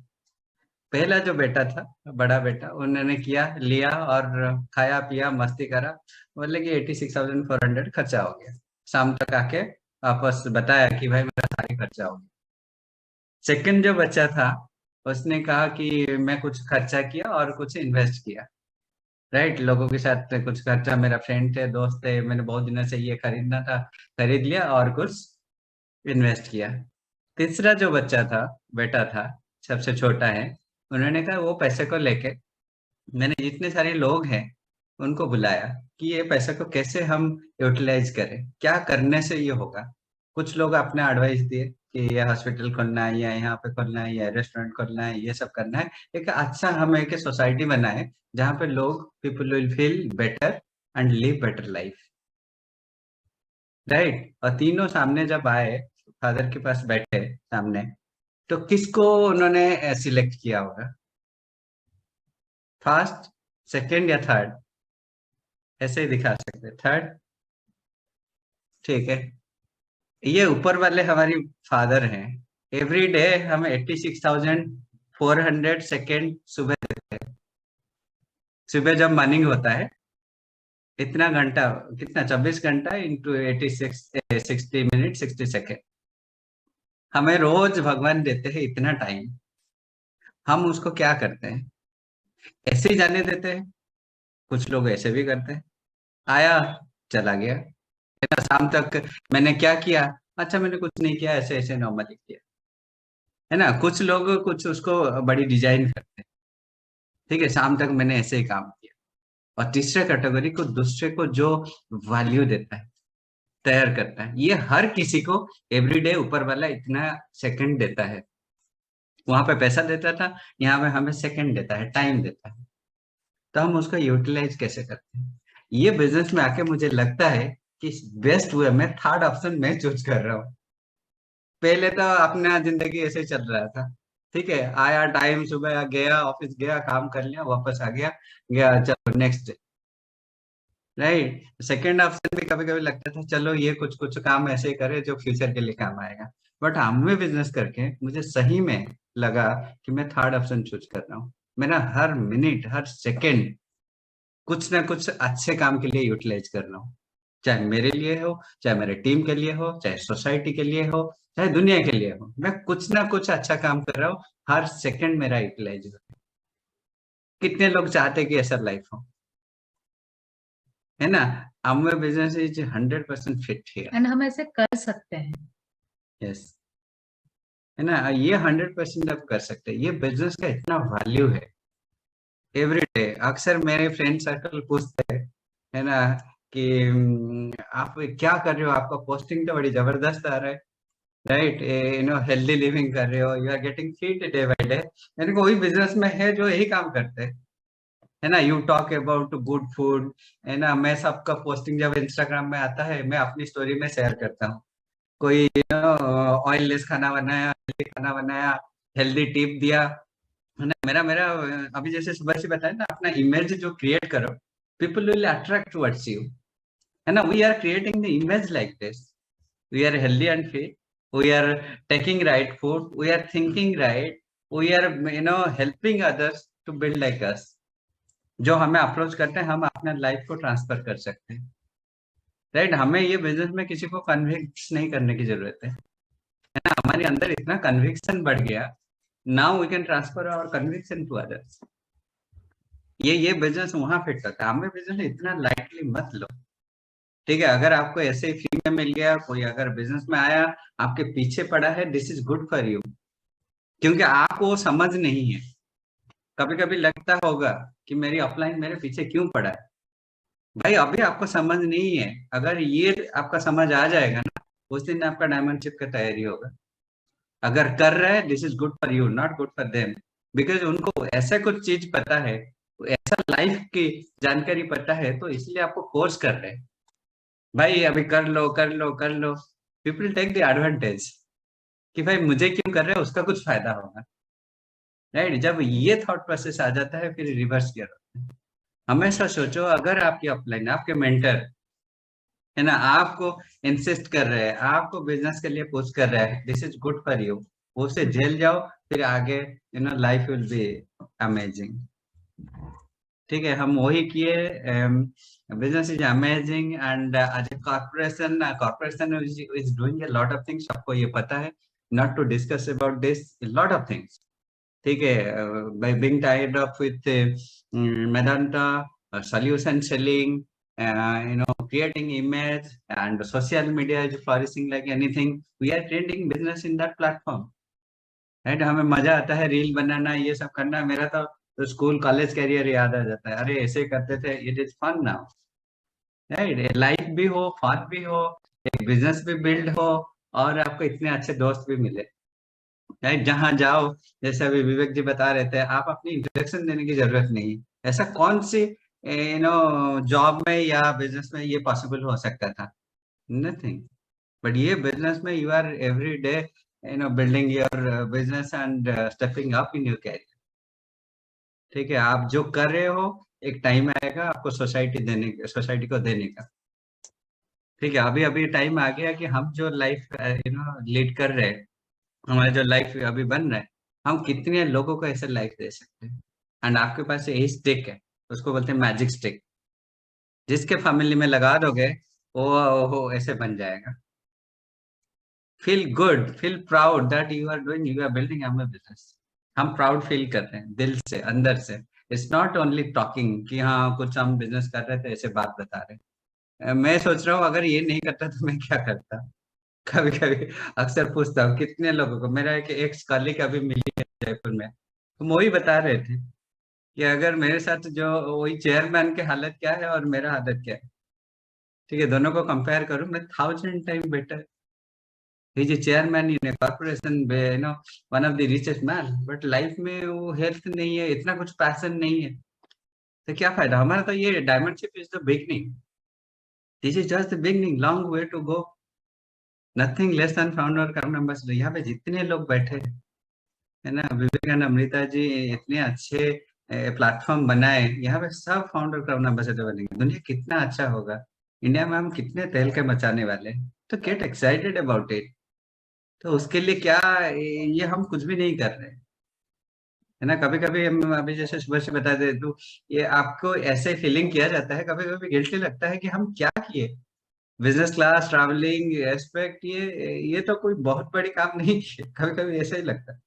पहला जो बेटा था, बड़ा बेटा, उन्होंने किया, लिया और खाया पिया मस्ती करा, बोले कि 86,400 खर्चा हो गया। शाम तक आके वापस बताया कि भाई मेरा सारी खर्चा हो गया। सेकंड जो बच्चा था, उसने कहा कि मैं कुछ खर्चा किया और कुछ इन्वेस्ट किया। राइट, लोगों के साथ कुछ खर्चा, मेरा फ्रेंड थे, दोस्त थे, मैंने बहुत दिनों से ये खरीदना था, खरीद लिया और कुछ इन्वेस्ट किया। तीसरा जो बच्चा था, बेटा था, सबसे छोटा है, उन्होंने कहा वो पैसे को लेके मैंने जितने सारे लोग हैं उनको बुलाया कि ये पैसे को कैसे हम यूटिलाइज करें, क्या करने से ये होगा। कुछ लोग अपने एडवाइस दिए कि ये हॉस्पिटल खोलना है, या यहाँ पे खोलना है, या रेस्टोरेंट खोलना है, ये सब करना है। एक अच्छा हम एक सोसाइटी बनाए जहाँ पे लोग, people will feel better and live better life. Right. और तीनों सामने जब आए, फादर के पास बैठे सामने, तो किसको उन्होंने सिलेक्ट किया होगा, फर्स्ट, सेकंड या थर्ड? ऐसे ही दिखा सकते, थर्ड। ठीक है, ये ऊपर वाले हमारी फादर हैं। एवरी डे हम 86,400 सेकेंड सुबह देते हैं। सुबह जब मॉर्निंग होता है, इतना घंटा, कितना, 24 घंटा इंटू 60 मिनट 60 सेकेंड हमें रोज भगवान देते हैं, इतना टाइम। हम उसको क्या करते हैं, ऐसे ही जाने देते हैं। कुछ लोग ऐसे भी करते हैं, आया चला गया, है ना, शाम तक मैंने क्या किया, अच्छा मैंने कुछ नहीं किया, ऐसे ऐसे नॉर्मली किया, है ना। कुछ लोग कुछ उसको बड़ी डिजाइन करते हैं, ठीक है, शाम तक मैंने ऐसे ही काम किया। और तीसरा कैटेगरी को, दूसरे को जो वैल्यू देता है, तैयार करता है, ये हर किसी को एवरीडे ऊपर वाला इतना सेकंड देता है। वहां पे पैसा देता था, यहाँ पे हमें सेकंड देता है, टाइम देता है। तो हम उसको यूटिलाइज कैसे करते हैं, ये बिजनेस में आके मुझे लगता है कि बेस्ट वे में थर्ड ऑप्शन मैं चूज कर रहा हूँ। पहले तो अपना जिंदगी ऐसे ही चल रहा था, ठीक है, आया टाइम, सुबह गया, ऑफिस गया, काम कर लिया, वापस आ गया, गया, चलो next day. Right. Second option भी कभी कभी लगता था चलो ये कुछ कुछ काम ऐसे करे जो फ्यूचर के लिए काम आएगा। बट हमें बिजनेस करके मुझे सही में लगा कि मैं थर्ड ऑप्शन चूज कर रहा हूँ। मेरा हर मिनट, हर सेकेंड कुछ ना कुछ अच्छे काम के लिए यूटिलाइज कर रहा हूँ, चाहे मेरे लिए हो, चाहे मेरे टीम के लिए हो, चाहे सोसाइटी के लिए हो, चाहे दुनिया के लिए हो। मैं कुछ ना कुछ अच्छा काम कर रहा हूँ, हर सेकंड मेरा यूटिलाइज हो। कितने लोग चाहते कि ऐसा लाइफ हो, है ना। our business is 100% fit here। And हम ऐसे कर सकते हैं। यस, है ना, ये 100% आप कर सकते हैं। ये बिजनेस का इतना वैल्यू है। एवरी डे अक्सर मेरे फ्रेंड सर्कल पूछते हैं, है ना, कि आप क्या कर रहे हो, आपका पोस्टिंग तो बड़ी जबरदस्त आ रहा है, राइट, हेल्दी लिविंग कर रहे हो, you are getting fit day by day. मैंने कहा वही बिजनेस में है जो यही काम करते हैं, है ना। You talk about good food, है ना। मैं सबका पोस्टिंग जब इंस्टाग्राम में आता है, मैं अपनी स्टोरी में शेयर करता हूँ, कोई ऑयल लेस खाना बनाया, हेल्दी खाना बनाया, हेल्दी टिप दिया, है ना। मेरा मेरा अभी जैसे सुबह से बताया ना, अपना इमेज जो क्रिएट करो, people will attract towards you, है ना। We are creating the image like this, we are healthy and fit, we are taking right food, we are thinking right, we are helping others to build like us। जो हमें अप्रोच करते हैं, हम अपने लाइफ को ट्रांसफर कर सकते हैं, राइट। हमें ये बिजनेस में किसी को कन्विक्स नहीं करने की जरूरत है ना। हमारे अंदर इतना कन्विक्शन बढ़ गया, now we can transfer our conviction to others. ये बिजनेस वहां फिट करता है। हमें बिजनेस इतना लाइटली मत लो, ठीक है। अगर आपको ऐसे ही फ्री में मिल गया, कोई अगर बिजनेस में आया, आपके पीछे पड़ा है, this is good for you, क्योंकि आपको वो समझ नहीं है। कभी कभी लगता होगा कि मेरी अपलाइन मेरे पीछे क्यों पड़ा है, भाई अभी आपको समझ नहीं है। अगर ये आपका समझ आ जाएगा ना, उस दिन आपका डायमंडशिप का तैयारी होगा। अगर कर रहे हैं, this is good for you, not good for them, because उनको ऐसा कुछ चीज पता है, ऐसा लाइफ की जानकारी पता है, तो इसलिए आपको फोर्स कर रहे हैं, भाई अभी कर लो कर लो कर लो। पीपल टेक द एडवांटेज कि भाई मुझे क्यों कर रहे हैं, उसका कुछ फायदा होगा, राइट। जब ये थॉट प्रोसेस आ जाता है, फिर रिवर्स किया जाता है। हमेशा सोचो, अगर आपकी अपलाइन, आपके मेंटर है ना, आपको इंसिस्ट कर रहे हैं, आपको बिजनेस के लिए पुश कर रहे हैं, this is good for you, उसे झेल जाओ, फिर आगे लाइफ विल बी अमेजिंग। ठीक है, हम वही किए। Business is amazing and as a corporation is doing a lot of things, आपको ये पता है, not to discuss about this, lot of things. ठीक है, by being tied up with Medanta, solution selling, creating image, and social media is flourishing like anything. We are trending business in that platform, right? हमें मजा आता है रील बनाना, ये सब करना। मेरा तो स्कूल कॉलेज कैरियर याद आ जाता है, अरे ऐसे करते थे, it is fun now, right. Life भी हो, फन भी हो, एक बिजनेस भी बिल्ड हो, और आपको इतने अच्छे दोस्त भी मिले, राइट। जहां जाओ, जैसे अभी विवेक जी बता रहे थे, आप अपनी इंट्रोडक्शन देने की जरूरत नहीं। ऐसा कौन सी जॉब में या बिजनेस में ये पॉसिबल हो सकता था? नथिंग। बट ये बिजनेस में you are every day building your business and stepping up in your career. ठीक है, आप जो कर रहे हो, एक टाइम आएगा आपको सोसाइटी को देने का। ठीक है, अभी अभी टाइम आ गया कि हम जो लाइफ लीड कर रहे हैं, हमारा जो लाइफ अभी बन रहा है, हम कितने लोगों को ऐसे लाइफ दे सकते हैं। एंड आपके पास यही स्टिक है, उसको बोलते हैं मैजिक स्टिक, जिसके फैमिली में लगा दोगे वो ऐसे बन जाएगा। Feel good, feel proud that you are building a business. हम प्राउड फील कर रहे हैं दिल से, अंदर से। इट्स नॉट ओनली टॉकिंग कि हाँ कुछ हम बिजनेस कर रहे थे, ऐसे बात बता रहे। मैं सोच रहा हूँ, अगर ये नहीं करता तो मैं क्या करता। कभी कभी अक्सर पूछता हूँ कितने लोगों को। मेरा एक एक्स कलीग अभी मिली है जयपुर में, तो वो ही बता रहे थे कि अगर मेरे साथ जो वही चेयरमैन की हालत क्या है और मेरा हालत क्या है, ठीक है, दोनों को कंपेयर करूं, मैं 1000 time better. He's a chairman in a corporation, one of the richest man, but life में वो हेल्थ नहीं है, इतना कुछ पैशन नहीं है, तो क्या फायदा हमारा। तो ये diamondship is the beginning, this is just the beginning, long way to go, nothing less than founder crown ambassador. यहाँ पे जितने लोग बैठे है ना, विवेकानंद, अमृता जी, इतने अच्छे प्लेटफॉर्म बनाए, यहाँ पे सब फाउंडर क्राउन एम्बेसडर बनेंगे। दुनिया कितना अच्छा होगा, इंडिया में हम कितने तेल के मचाने वाले हैं। तो गेट एक्साइटेड अबाउट इट। तो उसके लिए क्या, ये हम कुछ भी नहीं कर रहे, है ना। कभी कभी हम, अभी जैसे सुबह से बता दे, तो ये आपको ऐसे फीलिंग किया जाता है, कभी कभी गिल्टी लगता है कि हम क्या किए। बिजनेस क्लास, ट्रैवलिंग, एस्पेक्ट, ये तो कोई बहुत बड़ी काम नहीं किए, कभी कभी ऐसा ही लगता है।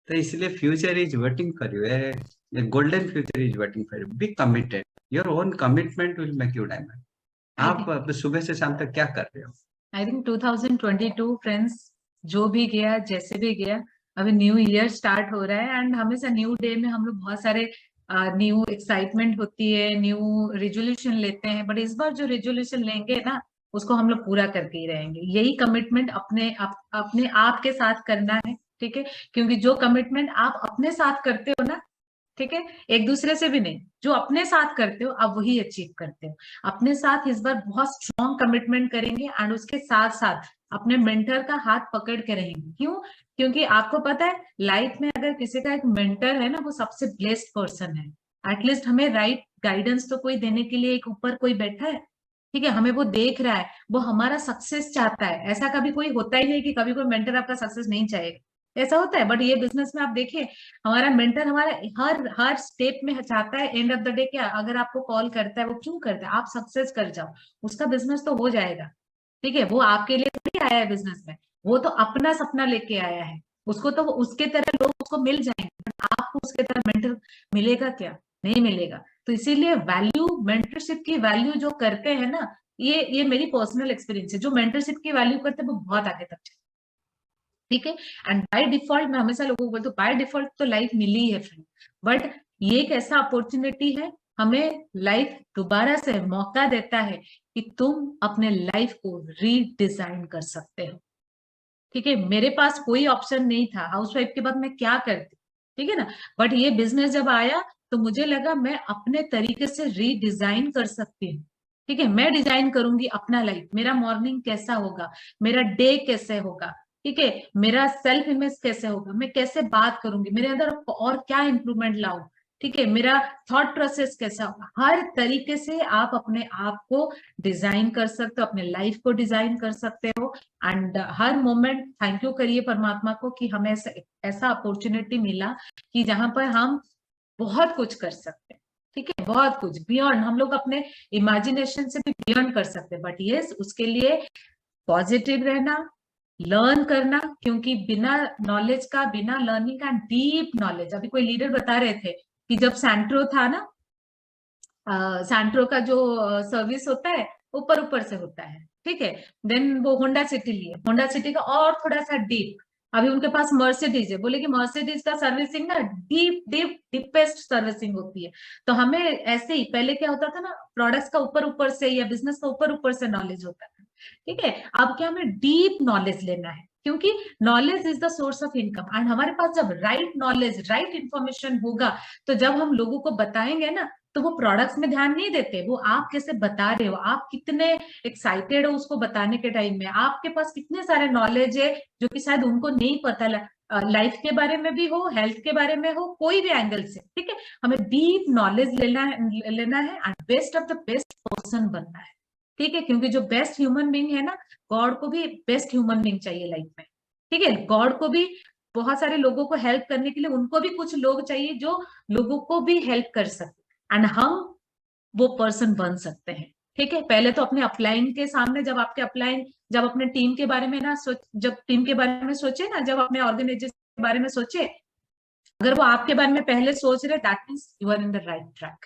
तो इसलिए future is waiting for you, golden future is waiting for you. Be committed, your own commitment will make you diamond. आप सुबह से शाम तक क्या कर रहे हो? आई थिंक 2022 फ्रेंड्स, जो भी गया जैसे भी गया, अभी न्यू ईयर स्टार्ट हो रहा है, एंड हमेशा न्यू डे में हम लोग बहुत सारे न्यू एक्साइटमेंट होती है, न्यू रेजोल्यूशन लेते हैं, बट इस बार जो रेजोल्यूशन लेंगे ना, उसको हम लोग पूरा करके ही रहेंगे। यही कमिटमेंट अपने आप के साथ करना है, ठीक है। क्योंकि जो कमिटमेंट आप अपने साथ करते हो ना, ठीक है, एक दूसरे से भी नहीं, जो अपने साथ करते हो आप वही अचीव करते हो। अपने साथ इस बार बहुत स्ट्रॉन्ग कमिटमेंट करेंगे, एंड उसके साथ साथ अपने मेंटर का हाथ पकड़ के रहेंगे। क्यों? क्योंकि आपको पता है, लाइफ में अगर किसी का एक मेंटर है ना, वो सबसे ब्लेस्ड पर्सन है। एटलीस्ट हमें राइट गाइडेंस तो कोई देने के लिए एक ऊपर कोई बैठा है, ठीक है, हमें वो देख रहा है, वो हमारा सक्सेस चाहता है। ऐसा कभी कोई होता ही नहीं कि कभी कोई मेंटर आपका सक्सेस नहीं चाहेगा, ऐसा होता है। बट ये बिजनेस में आप देखिए, हमारा मेंटर हमारा हर स्टेप में चाहता है, एंड ऑफ द डे क्या, अगर आपको कॉल करता है, वो क्यों करता है? आप सक्सेस कर जाओ, उसका बिजनेस तो हो जाएगा, ठीक है। वो आपके लिए थोड़ी आया है बिजनेस में, वो तो अपना सपना लेके आया है। उसको तो उसके तरह लोग उसको मिल जाएंगे, बट आपको उसके तरह मेंटर मिलेगा क्या? नहीं मिलेगा। तो इसीलिए वैल्यू, मेंटरशिप की वैल्यू जो करते हैं ना, ये मेरी पर्सनल एक्सपीरियंस है, जो मेंटरशिप की वैल्यू करते हैं वो बहुत आगे तक, ठीक है। एंड बाय डिफॉल्ट, मैं हमेशा लोगों को बोलती हूँ, बाय डिफॉल्ट तो लाइफ मिली है फ्रेंड, बट ये एक ऐसा अपॉर्चुनिटी है हमें लाइफ दोबारा से मौका देता है कि तुम अपने लाइफ को रीडिजाइन कर सकते हो। ठीक है, मेरे पास कोई ऑप्शन नहीं था, हाउसवाइफ के बाद मैं क्या करती, ठीक है ना। बट ये बिजनेस जब आया तो मुझे लगा मैं अपने तरीके से रीडिजाइन कर सकती हूँ। ठीक है, मैं डिजाइन करूंगी अपना लाइफ, मेरा मॉर्निंग कैसा होगा, मेरा डे कैसे होगा, ठीक है, मेरा सेल्फ इमेज कैसे होगा, मैं कैसे बात करूंगी, मेरे अंदर और क्या इंप्रूवमेंट लाऊं, ठीक है, मेरा थॉट प्रोसेस कैसा होगा। हर तरीके से आप अपने आप को डिजाइन कर सकते हो, अपने लाइफ को डिजाइन कर सकते हो। And her moment thank you करिए परमात्मा को कि हमें ऐसा अपॉर्चुनिटी मिला कि जहां पर हम बहुत कुछ कर सकते हैं। ठीक है, बहुत कुछ बियॉन्ड, हम लोग अपने इमेजिनेशन से भी बियॉन्ड कर सकते हैं। बट यस, उसके लिए पॉजिटिव रहना, लर्न करना, क्योंकि बिना नॉलेज का, बिना लर्निंग का, डीप नॉलेज, अभी कोई लीडर बता रहे थे कि जब सैंट्रो था ना, सैंट्रो का जो सर्विस होता है ऊपर ऊपर से होता है, ठीक है। देन वो होंडा सिटी लिए, होंडा सिटी का और थोड़ा सा डीप, अभी उनके पास मर्सिडीज है, बोले कि मर्सिडीज का सर्विसिंग ना डीप डीप डीपेस्ट सर्विसिंग होती है। तो हमें ऐसे ही, पहले क्या होता था ना, प्रोडक्ट्स का ऊपर ऊपर से या बिजनेस का ऊपर ऊपर से नॉलेज होता है, ठीक है। अब क्या, हमें डीप नॉलेज लेना है, क्योंकि knowledge is the source of income. And हमारे पास जब राइट नॉलेज, राइट इंफॉर्मेशन होगा, तो जब हम लोगों को बताएंगे ना, तो वो प्रोडक्ट्स में ध्यान नहीं देते, वो आप कैसे बता रहे हो, आप कितने एक्साइटेड हो उसको बताने के टाइम में, आपके पास कितने सारे नॉलेज है जो कि शायद उनको नहीं पता, लाइफ के बारे में भी हो, हेल्थ के बारे में हो, कोई भी एंगल से, ठीक है। हमें डीप नॉलेज लेना है and best of the best person बनना है, ठीक है। क्योंकि जो बेस्ट ह्यूमन बीइंग है ना, गॉड को भी बेस्ट ह्यूमन बीइंग चाहिए लाइफ में, ठीक है। गॉड को भी बहुत सारे लोगों को हेल्प करने के लिए उनको भी कुछ लोग चाहिए जो लोगों को भी हेल्प कर सके, एंड हम वो पर्सन बन सकते हैं, ठीक है। पहले तो अपने अपलाइन के सामने, जब आपके अपलाइन, जब अपने टीम के बारे में ना जब टीम के बारे में सोचे ना, जब अपने ऑर्गेनाइजेशन के बारे में सोचे, अगर वो आपके बारे में पहले सोच रहे, that means you are in the right track,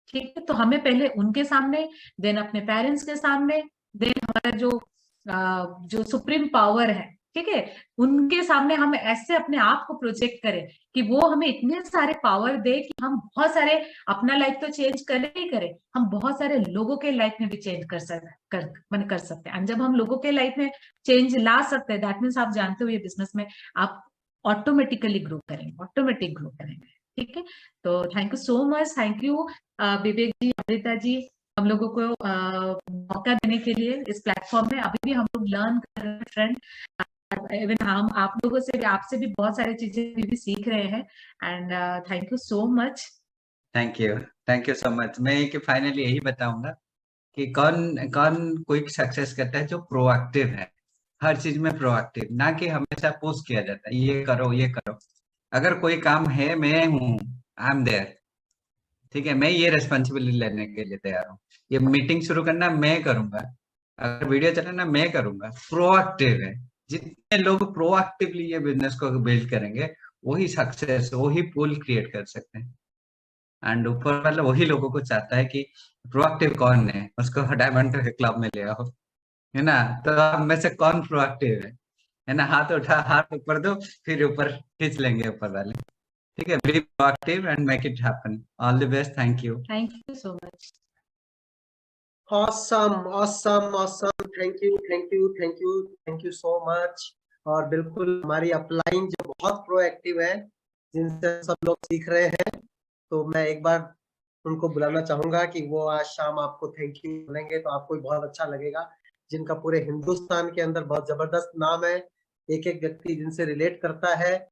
ठीक है। तो हमें पहले उनके सामने, देन अपने पेरेंट्स के सामने, देन हमारा जो सुप्रीम पावर है, ठीक है, उनके सामने हम ऐसे अपने आप को प्रोजेक्ट करें कि वो हमें इतने सारे पावर दे कि हम बहुत सारे, अपना लाइफ तो चेंज करें ही करें, हम बहुत सारे लोगों के लाइफ में भी चेंज कर सकते हैं। जब हम लोगों के लाइफ में चेंज ला सकते हैं, दैट मीन्स आप जानते हो ये बिजनेस में आप ऑटोमेटिकली ग्रो करेंगे, ऑटोमेटिक ग्रो करेंगे, ठीक है। तो thank you so much, thank you Vivek ji, Amrita ji, हम लोगों को मौका देने के लिए इस प्लेटफॉर्म में। अभी भी हम लोग लर्न कर रहे हैं फ्रेंड, इवन हम आप लोगों से भी, आपसे भी बहुत सारी चीजें भी सीख रहे हैं। And thank you so much. Thank you so much. मैं कि फाइनली यही बताऊंगा कि कौन कौन क्विक सक्सेस करता है, जो प्रोएक्टिव है, हर चीज में प्रोएक्टिव, ना कि हमेशा पुश किया जाता है ये करो ये करो। अगर कोई काम है, मैं हूँ, आई एम देयर, ठीक है, मैं ये रेस्पॉन्सिबिलिटी लेने के लिए तैयार हूँ। ये मीटिंग शुरू करना मैं करूंगा, अगर वीडियो चलाना मैं करूंगा, प्रोएक्टिव है। जितने लोग प्रोएक्टिवली ये बिजनेस को बिल्ड करेंगे, वही सक्सेस, वही पुल क्रिएट कर सकते हैं। एंड ऊपर वाला वही लोगों को चाहता है कि प्रोएक्टिव कौन है, उसको डायमंड क्लब में ले आओ, है ना। तो आप में से कौन प्रोएक्टिव है ना, हाथ उठा, हाथ ऊपर दो, फिर ऊपर खींच लेंगे ऊपर वाले, ठीक है। Be proactive and make it happen. All the best, thank you so much. awesome, thank you so much। और बिल्कुल हमारी अपलाइन जो बहुत प्रोएक्टिव है, जिनसे सब लोग सीख रहे हैं, तो मैं एक बार उनको बुलाना चाहूंगा कि वो आज शाम आपको थैंक यू बोलेंगे, तो आपको भी बहुत अच्छा लगेगा। जिनका पूरे हिंदुस्तान के अंदर बहुत जबरदस्त नाम है, एक एक व्यक्ति जिनसे रिलेट करता है,